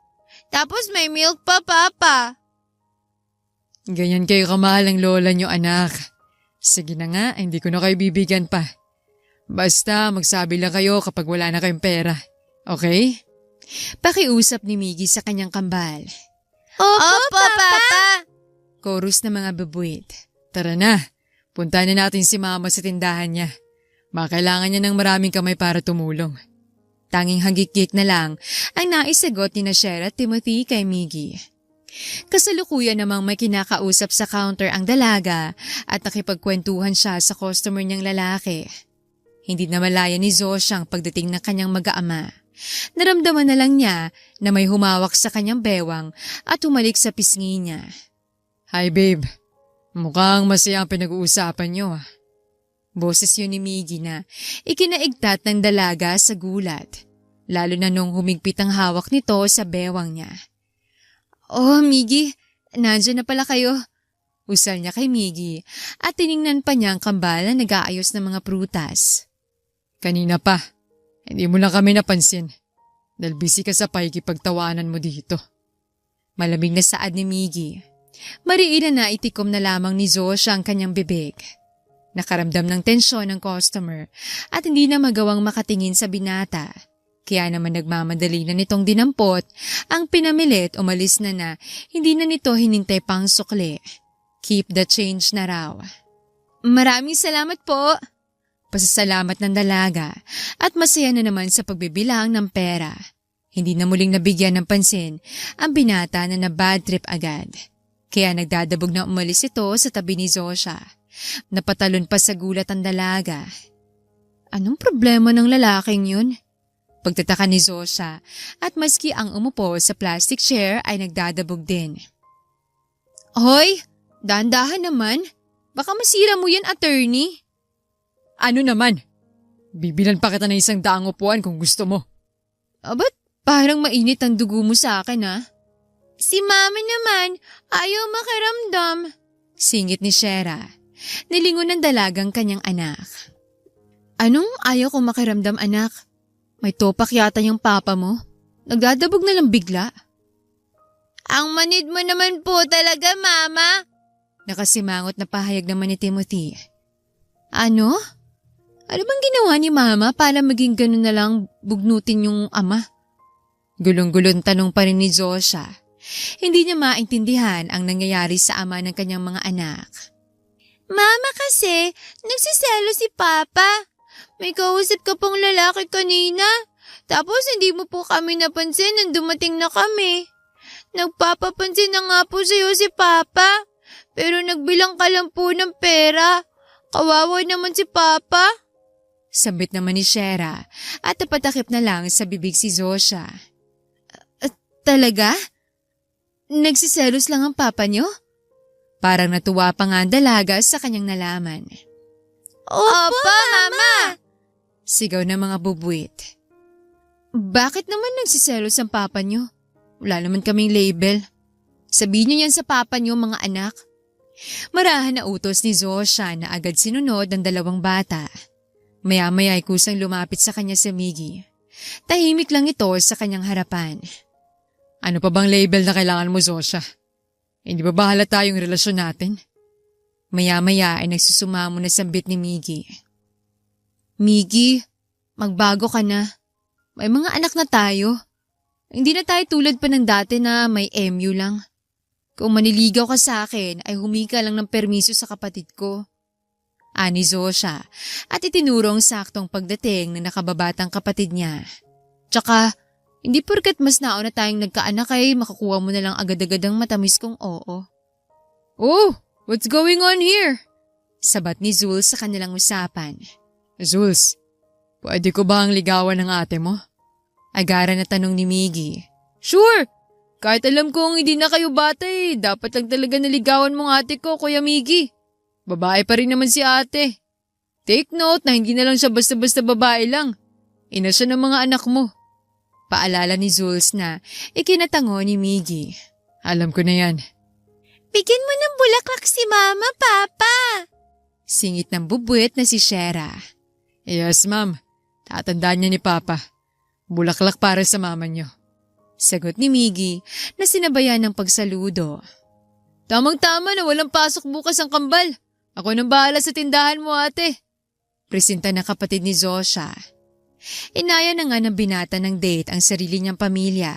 Tapos may milk pa, Papa. Ganyan kayo kamahal ang lola niyo, anak. Sige na nga, hindi ko na kayo bibigyan pa. Basta magsabi lang kayo kapag wala na kayong pera. Okay? Pakiusap ni Miggy sa kanyang kambal. Opo, Papa! Chorus ng mga babuit. Tara na, punta na natin si Mama sa tindahan niya. Makailangan niya ng maraming kamay para tumulong. Tanging hagikik na lang ang naisagot ni Shera at Timothy kay Miggy. Kasalukuyan namang may kinakausap sa counter ang dalaga at nakipagkwentuhan siya sa customer niyang lalaki. Hindi na malaya ni Zosha ang pagdating ng kanyang mag-aama. Naramdaman na lang niya na may humawak sa kanyang bewang at humalik sa pisngi niya. Hi babe, mukhang masaya ang pinag-uusapan niyo ah. Boses yun ni Miggy na ikinaigtat ng dalaga sa gulat, lalo na nung humigpit ang hawak nito sa bewang niya. Oh, Miggy, nandiyan na pala kayo. Usal niya kay Miggy at tiningnan pa niya ang kambal na nag-aayos ng mga prutas. Kanina pa, hindi mo lang kami napansin dahil busy ka sa pakikipagtawanan mo dito. Malamig na saad ni Miggy. Mariin na itikom na lamang ni Zosha ang kanyang bibig. Nakaramdam ng tensyon ng customer at hindi na magawang makatingin sa binata. Kaya naman nagmamadali na nitong dinampot ang pinamilit umalis na hindi na nito hinintay pang sukli. Keep the change na raw. Maraming salamat po. Pasasalamat ng dalaga at masaya na naman sa pagbibilang ng pera. Hindi na muling nabigyan ng pansin ang binata na na-bad trip agad. Kaya nagdadabog na umalis ito sa tabi ni Zosha. Napatalon pa sa gulat ang dalaga. Anong problema ng lalaking yun? Pagtataka ni Zosha at maski ang umupo sa plastic chair ay nagdadabog din. Hoy, dahan-dahan naman. Baka masira mo yan, attorney. Ano naman? Bibilan pa kita ng 100 upuan kung gusto mo. Ba't parang mainit ang dugo mo sa akin ha? Si mama naman, ayaw makiramdam. Singit ni Shera. Nilingon ng dalagang kanyang anak. Anong ayaw kong makiramdam, anak? May topak yata yung papa mo. Nagdadabog na lang bigla. Ang manid mo naman po talaga, mama. Nakasimangot na pahayag naman ni Timothy. Ano? Ano bang ginawa ni mama para maging ganun na lang bugnutin yung ama? Gulong-gulong tanong pa rin ni Zosha. Hindi niya maintindihan ang nangyayari sa ama ng kanyang mga anak. Mama kasi, nagsiselo si Papa. May kausap ka pong lalaki kanina. Tapos hindi mo po kami napansin nang dumating na kami. Nagpapapansin na nga po sa'yo si Papa. Pero nagbilang ka lang po ng pera. Kawawa naman si Papa. Sambit naman ni Shera at napatakip na lang sa bibig si Zosha. Talaga? Nagsiselos lang ang papa niyo? Parang natuwa pa nga ang dalaga sa kanyang nalaman. Opo, Mama! Sigaw ng mga bubuit. Bakit naman nagsiselos ang papa niyo? Wala naman kaming label. Sabihin niyo yan sa papa niyo, mga anak. Marahan na utos ni Zosha na agad sinunod ng dalawang bata. Maya-maya ay kusang lumapit sa kanya si Miggy. Tahimik lang ito sa kanyang harapan. Ano pa bang label na kailangan mo, Zosha? Hindi ba halata yung relasyon natin? Maya-maya ay nagsusumamo na sambit ni Miggy. Miggy, magbago ka na. May mga anak na tayo. Hindi na tayo tulad pa ng dati na may MU lang. Kung maniligaw ka sa akin ay humingi ka lang ng permiso sa kapatid ko. Ani Zosha at itinurong saktong pagdating ng nakababatang kapatid niya. Tsaka, hindi porket mas nauna tayong nagkaanak ay makakuha mo na lang agad-agad ang matamis kong oo. Oh, what's going on here? Sabat ni Jules sa kanilang usapan. Jules, pwede ko ba ang ligawan ng ate mo? Agara na tanong ni Miggy. Sure! Kahit alam kong hindi na kayo bata dapat lang talaga naligawan mong ate ko, Kuya Miggy. Babae pa rin naman si ate. Take note na hindi na lang siya basta-basta babae lang. Ina siya ng mga anak mo. Paalala ni Jules na ikinatango ni Miggy. Alam ko na yan. Bigyan mo ng bulaklak si Mama, Papa. Singit ng bubuit na si Shera. Yes, ma'am. Tatandaan niya ni Papa. Bulaklak para sa mama niyo. Sagot ni Miggy na sinabayan ng pagsaludo. Tamang-tama na walang pasok bukas ang kambal. Ako nang bahala sa tindahan mo, ate. Presenta ng kapatid ni Zosha. Inaya na nga ng binata ng date ang sarili niyang pamilya.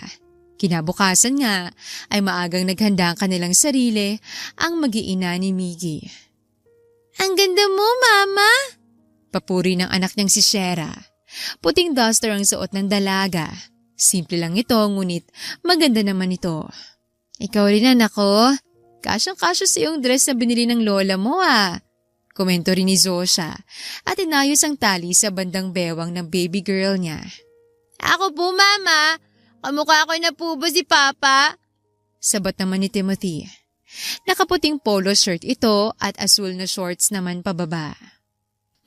Kinabukasan nga ay maagang naghanda ang kanilang sarili ang mag-iina ni Miggy. Ang ganda mo, Mama! Papuri ng anak niyang si Shera. Puting duster ang suot ng dalaga. Simple lang ito, ngunit maganda naman ito. Ikaw rin anak ko. Kasyang-kasya sa iyong dress na binili ng lola mo Komento rin ni Zosha at inayos ang tali sa bandang bewang ng baby girl niya. Ako po mama, kamukha ko na po ba si Papa? Sabat naman ni Timothy. Nakaputing polo shirt ito at asul na shorts naman pababa.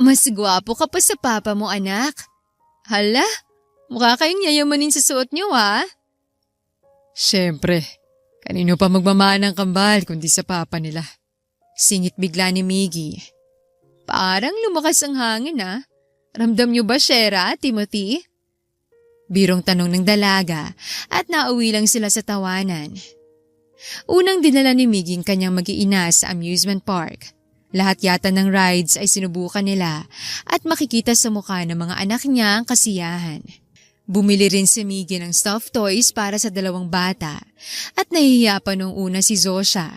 Mas gwapo ka pa sa papa mo anak. Hala, mukha kayong yayamanin sa suot niyo Siyempre, kanino pa magmamahal ng kambal kundi sa papa nila. Singit bigla ni Miggy. Parang lumakas ang hangin Ramdam niyo ba, Shera, Timothy? Birong tanong ng dalaga at nauwi lang sila sa tawanan. Unang dinala ni Miggy ang kanyang mag-iina sa amusement park. Lahat yata ng rides ay sinubukan nila at makikita sa mukha ng mga anak niya ang kasiyahan. Bumili rin si Miggy ng stuffed toys para sa dalawang bata at nahihiya pa nung una si Zosha.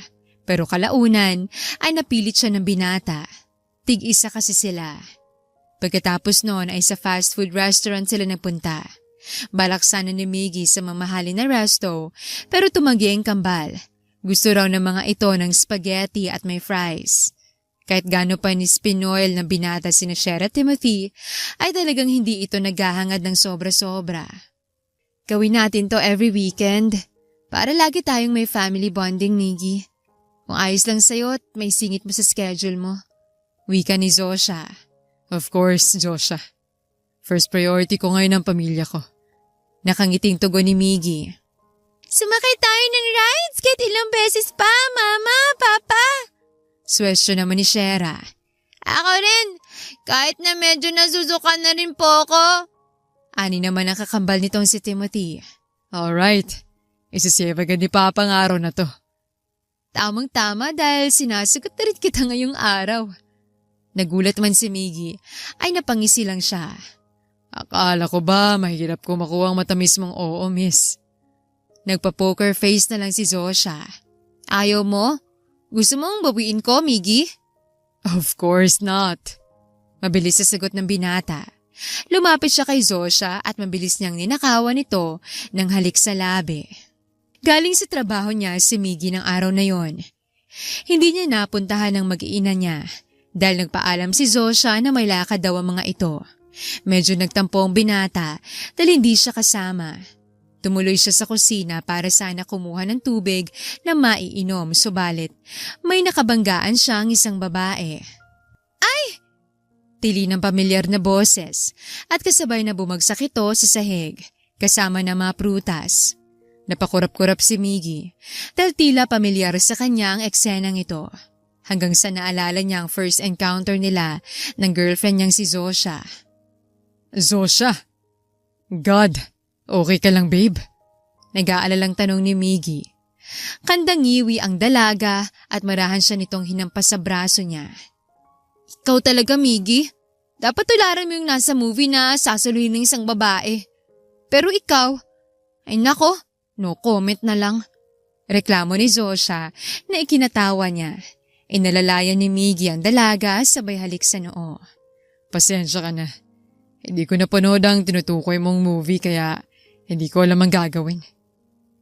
Pero kalaunan ay napilit siya ng binata. Tig-isa kasi sila. Pagkatapos noon ay sa fast food restaurant sila nagpunta. Balak sana ni Miggy sa mamahalin na resto pero tumanggi ang kambal. Gusto raw ng mga ito ng spaghetti at may fries. Kahit gaano pa ni Spinoil na binata si Shera at Timothy ay talagang hindi ito naghahangad ng sobra-sobra. Gawin natin to every weekend para lagi tayong may family bonding, Miggy. Kung ayos lang sa'yo at may singit mo sa schedule mo. Wika ni Zosha. Of course, Zosha. First priority ko ngayon ang pamilya ko. Nakangiting tugon ni Miggy. Sumakay tayo ng rides kahit ilang beses pa, Mama, Papa. Swestyo naman ni Shera. Ako rin, kahit na medyo nasusukan na rin po ko. Ani naman ang kakambal nitong si Timothy. Alright, isasave agad ni Papa ang araw na to. Tamang-tama dahil sinasagot na rin kita ngayong araw. Nagulat man si Miggy, ay napangisi lang siya. Akala ko ba mahirap ko makuha ang matamis mong oo, miss? Nagpa-poker face na lang si Zosha. Ayaw mo? Gusto mong bawiin ko, Miggy? Of course not. Mabilis sa sagot ng binata. Lumapit siya kay Zosha at mabilis niyang ninakawan ito ng halik sa labi. Galing sa trabaho niya si Miggy ng araw na yon. Hindi niya napuntahan ng mag-iina niya dahil nagpaalam si Zosha na may lakad daw ang mga ito. Medyo nagtampo ang binata dahil hindi siya kasama. Tumuloy siya sa kusina para sana kumuha ng tubig na maiinom subalit may nakabanggaan siyang isang babae. Ay! Tili ng pamilyar na boses at kasabay na bumagsak ito sa sahig kasama ng mga prutas. Napakurap-kurap si Miggy dahil tila pamilyar sa kanya ang eksenang ito. Hanggang sa naalala niya ang first encounter nila ng girlfriend niyang si Zosha. Zosha? God, okay ka lang babe? Nag-aalalang tanong ni Miggy. Kandangiwi ang dalaga at marahan siya nitong hinampas sa braso niya. Ikaw talaga, Miggy. Dapat tularan mo yung nasa movie na sasaluhin ng isang babae. Pero ikaw, ay nako, no comment na lang. Reklamo ni Zosha na ikinatawa niya. Inalalayan ni Miggy ang dalaga sabay halik sa noo. Pasensya ka na. Hindi ko napanood ang tinutukoy mong movie kaya hindi ko alam ang gagawin.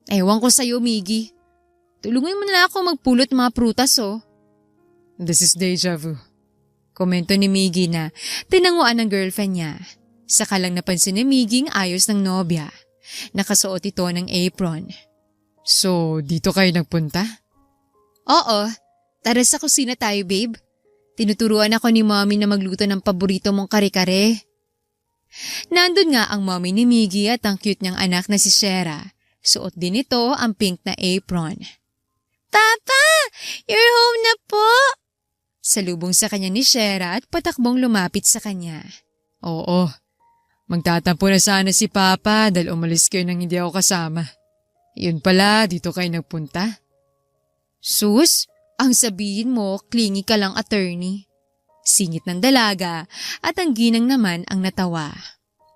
Ewan ko sa'yo, Miggy. Tulungan mo na ako magpulot mga prutas, This is deja vu. Komento ni Miggy na tinanguan ng girlfriend niya. Saka lang napansin ni Miggy ang ayos ng nobya. Nakasuot ito ng apron. So, dito kayo nagpunta? Oo. Tara sa kusina tayo, babe. Tinuturuan ako ni mommy na magluto ng paborito mong kare-kare. Nandun nga ang mommy ni Miggy at ang cute niyang anak na si Shera. Suot din ito ang pink na apron. Papa! You're home na po! Salubong sa kanya ni Shera at patakbong lumapit sa kanya. Oo. Magtatampo na sana si Papa dahil umalis kayo nang hindi ako kasama. Yun pala, dito kayo nagpunta. Sus, ang sabihin mo, clingy ka lang attorney. Singit ng dalaga at ang ginang naman ang natawa.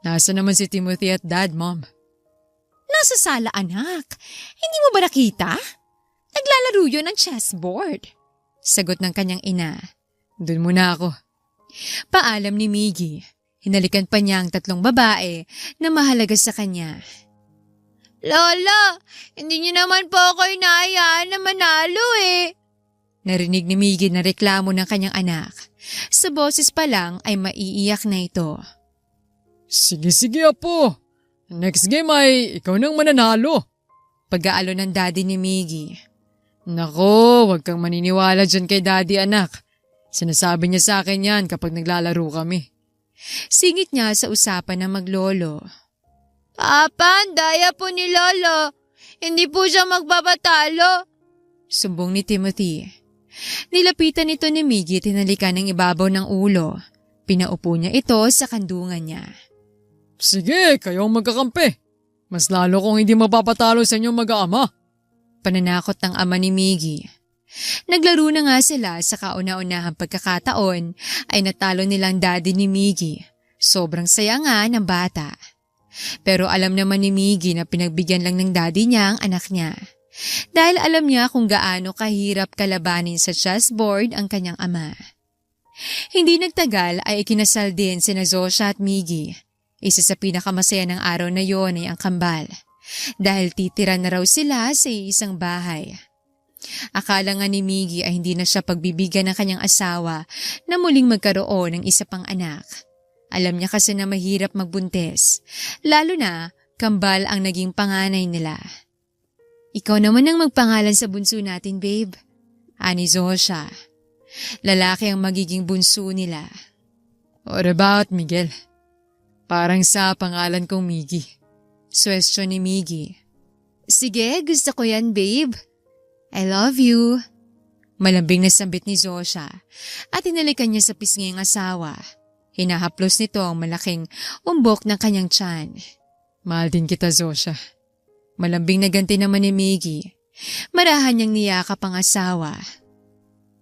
Nasa naman si Timothy at Dad, Mom? Nasa sala, anak. Hindi mo ba nakita? Naglalaro yun ng chessboard. Sagot ng kanyang ina. Doon muna ako. Paalam ni Miggy. Hinalikan pa niya ang 3 babae na mahalaga sa kanya. Lola, hindi niyo naman po ako inahayaan na manalo eh. Narinig ni Miggy na reklamo ng kanyang anak. Sa boses pa lang ay maiiyak na ito. Sige apo. Next game ay ikaw nang mananalo. Pag-aalo ng daddy ni Miggy. Nako, huwag kang maniniwala dyan kay daddy anak. Sinasabi niya sa akin yan kapag naglalaro kami. Singit niya sa usapan ng maglolo. Papa, ang daya po ni Lolo. Hindi po siya magbabatalo. Sumbong ni Timothy. Nilapitan ito ni Miggy, tinalikan ng ibabaw ng ulo. Pinaupo niya ito sa kandungan niya. Sige, kayong magkakampi. Mas lalo kung hindi mapapatalo sa inyong mag-aama. Pananakot ng ama ni Miggy. Naglaro na nga sila sa kauna-unahang pagkakataon ay natalo nilang daddy ni Miggy. Sobrang saya nga ng bata. Pero alam naman ni Miggy na pinagbigyan lang ng daddy niya ang anak niya. Dahil alam niya kung gaano kahirap kalabanin sa chessboard ang kanyang ama. Hindi nagtagal ay ikinasal din sina Zosha at Miggy. Isa sa pinakamasaya ng araw na yon ay ang kambal. Dahil titira na raw sila sa isang bahay. Akala nga ni Miggy ay hindi na siya pagbibigyan ng kanyang asawa na muling magkaroon ng isa pang anak. Alam niya kasi na mahirap magbuntis, lalo na kambal ang naging panganay nila. Ikaw naman ang magpangalan sa bunso natin, babe. Ani Zosha. Lalaki ang magiging bunso nila. What about Miguel? Parang sa pangalan kong Miggy. Suwestyon ni Miggy. Sige, gusto ko yan, babe. I love you. Malambing na sambit ni Zosha at inalikan niya sa pisnging asawa. Hinahaplos nito ang malaking umbok ng kanyang tiyan. Mahal din kita, Zosha. Malambing na ganti naman ni Miggy. Marahan niyang niyakap ang asawa.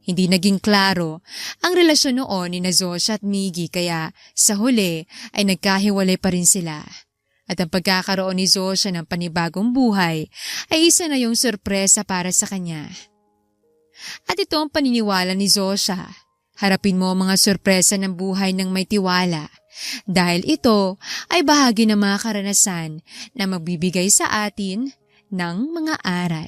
Hindi naging klaro ang relasyon noon ni Zosha at Miggy kaya sa huli ay nagkahiwalay pa rin sila. At ang pagkakaroon ni Zosha ng panibagong buhay ay isa na yung sorpresa para sa kanya. At ito ang paniniwala ni Zosha. Harapin mo ang mga sorpresa ng buhay ng may tiwala dahil ito ay bahagi ng mga karanasan na magbibigay sa atin ng mga aral.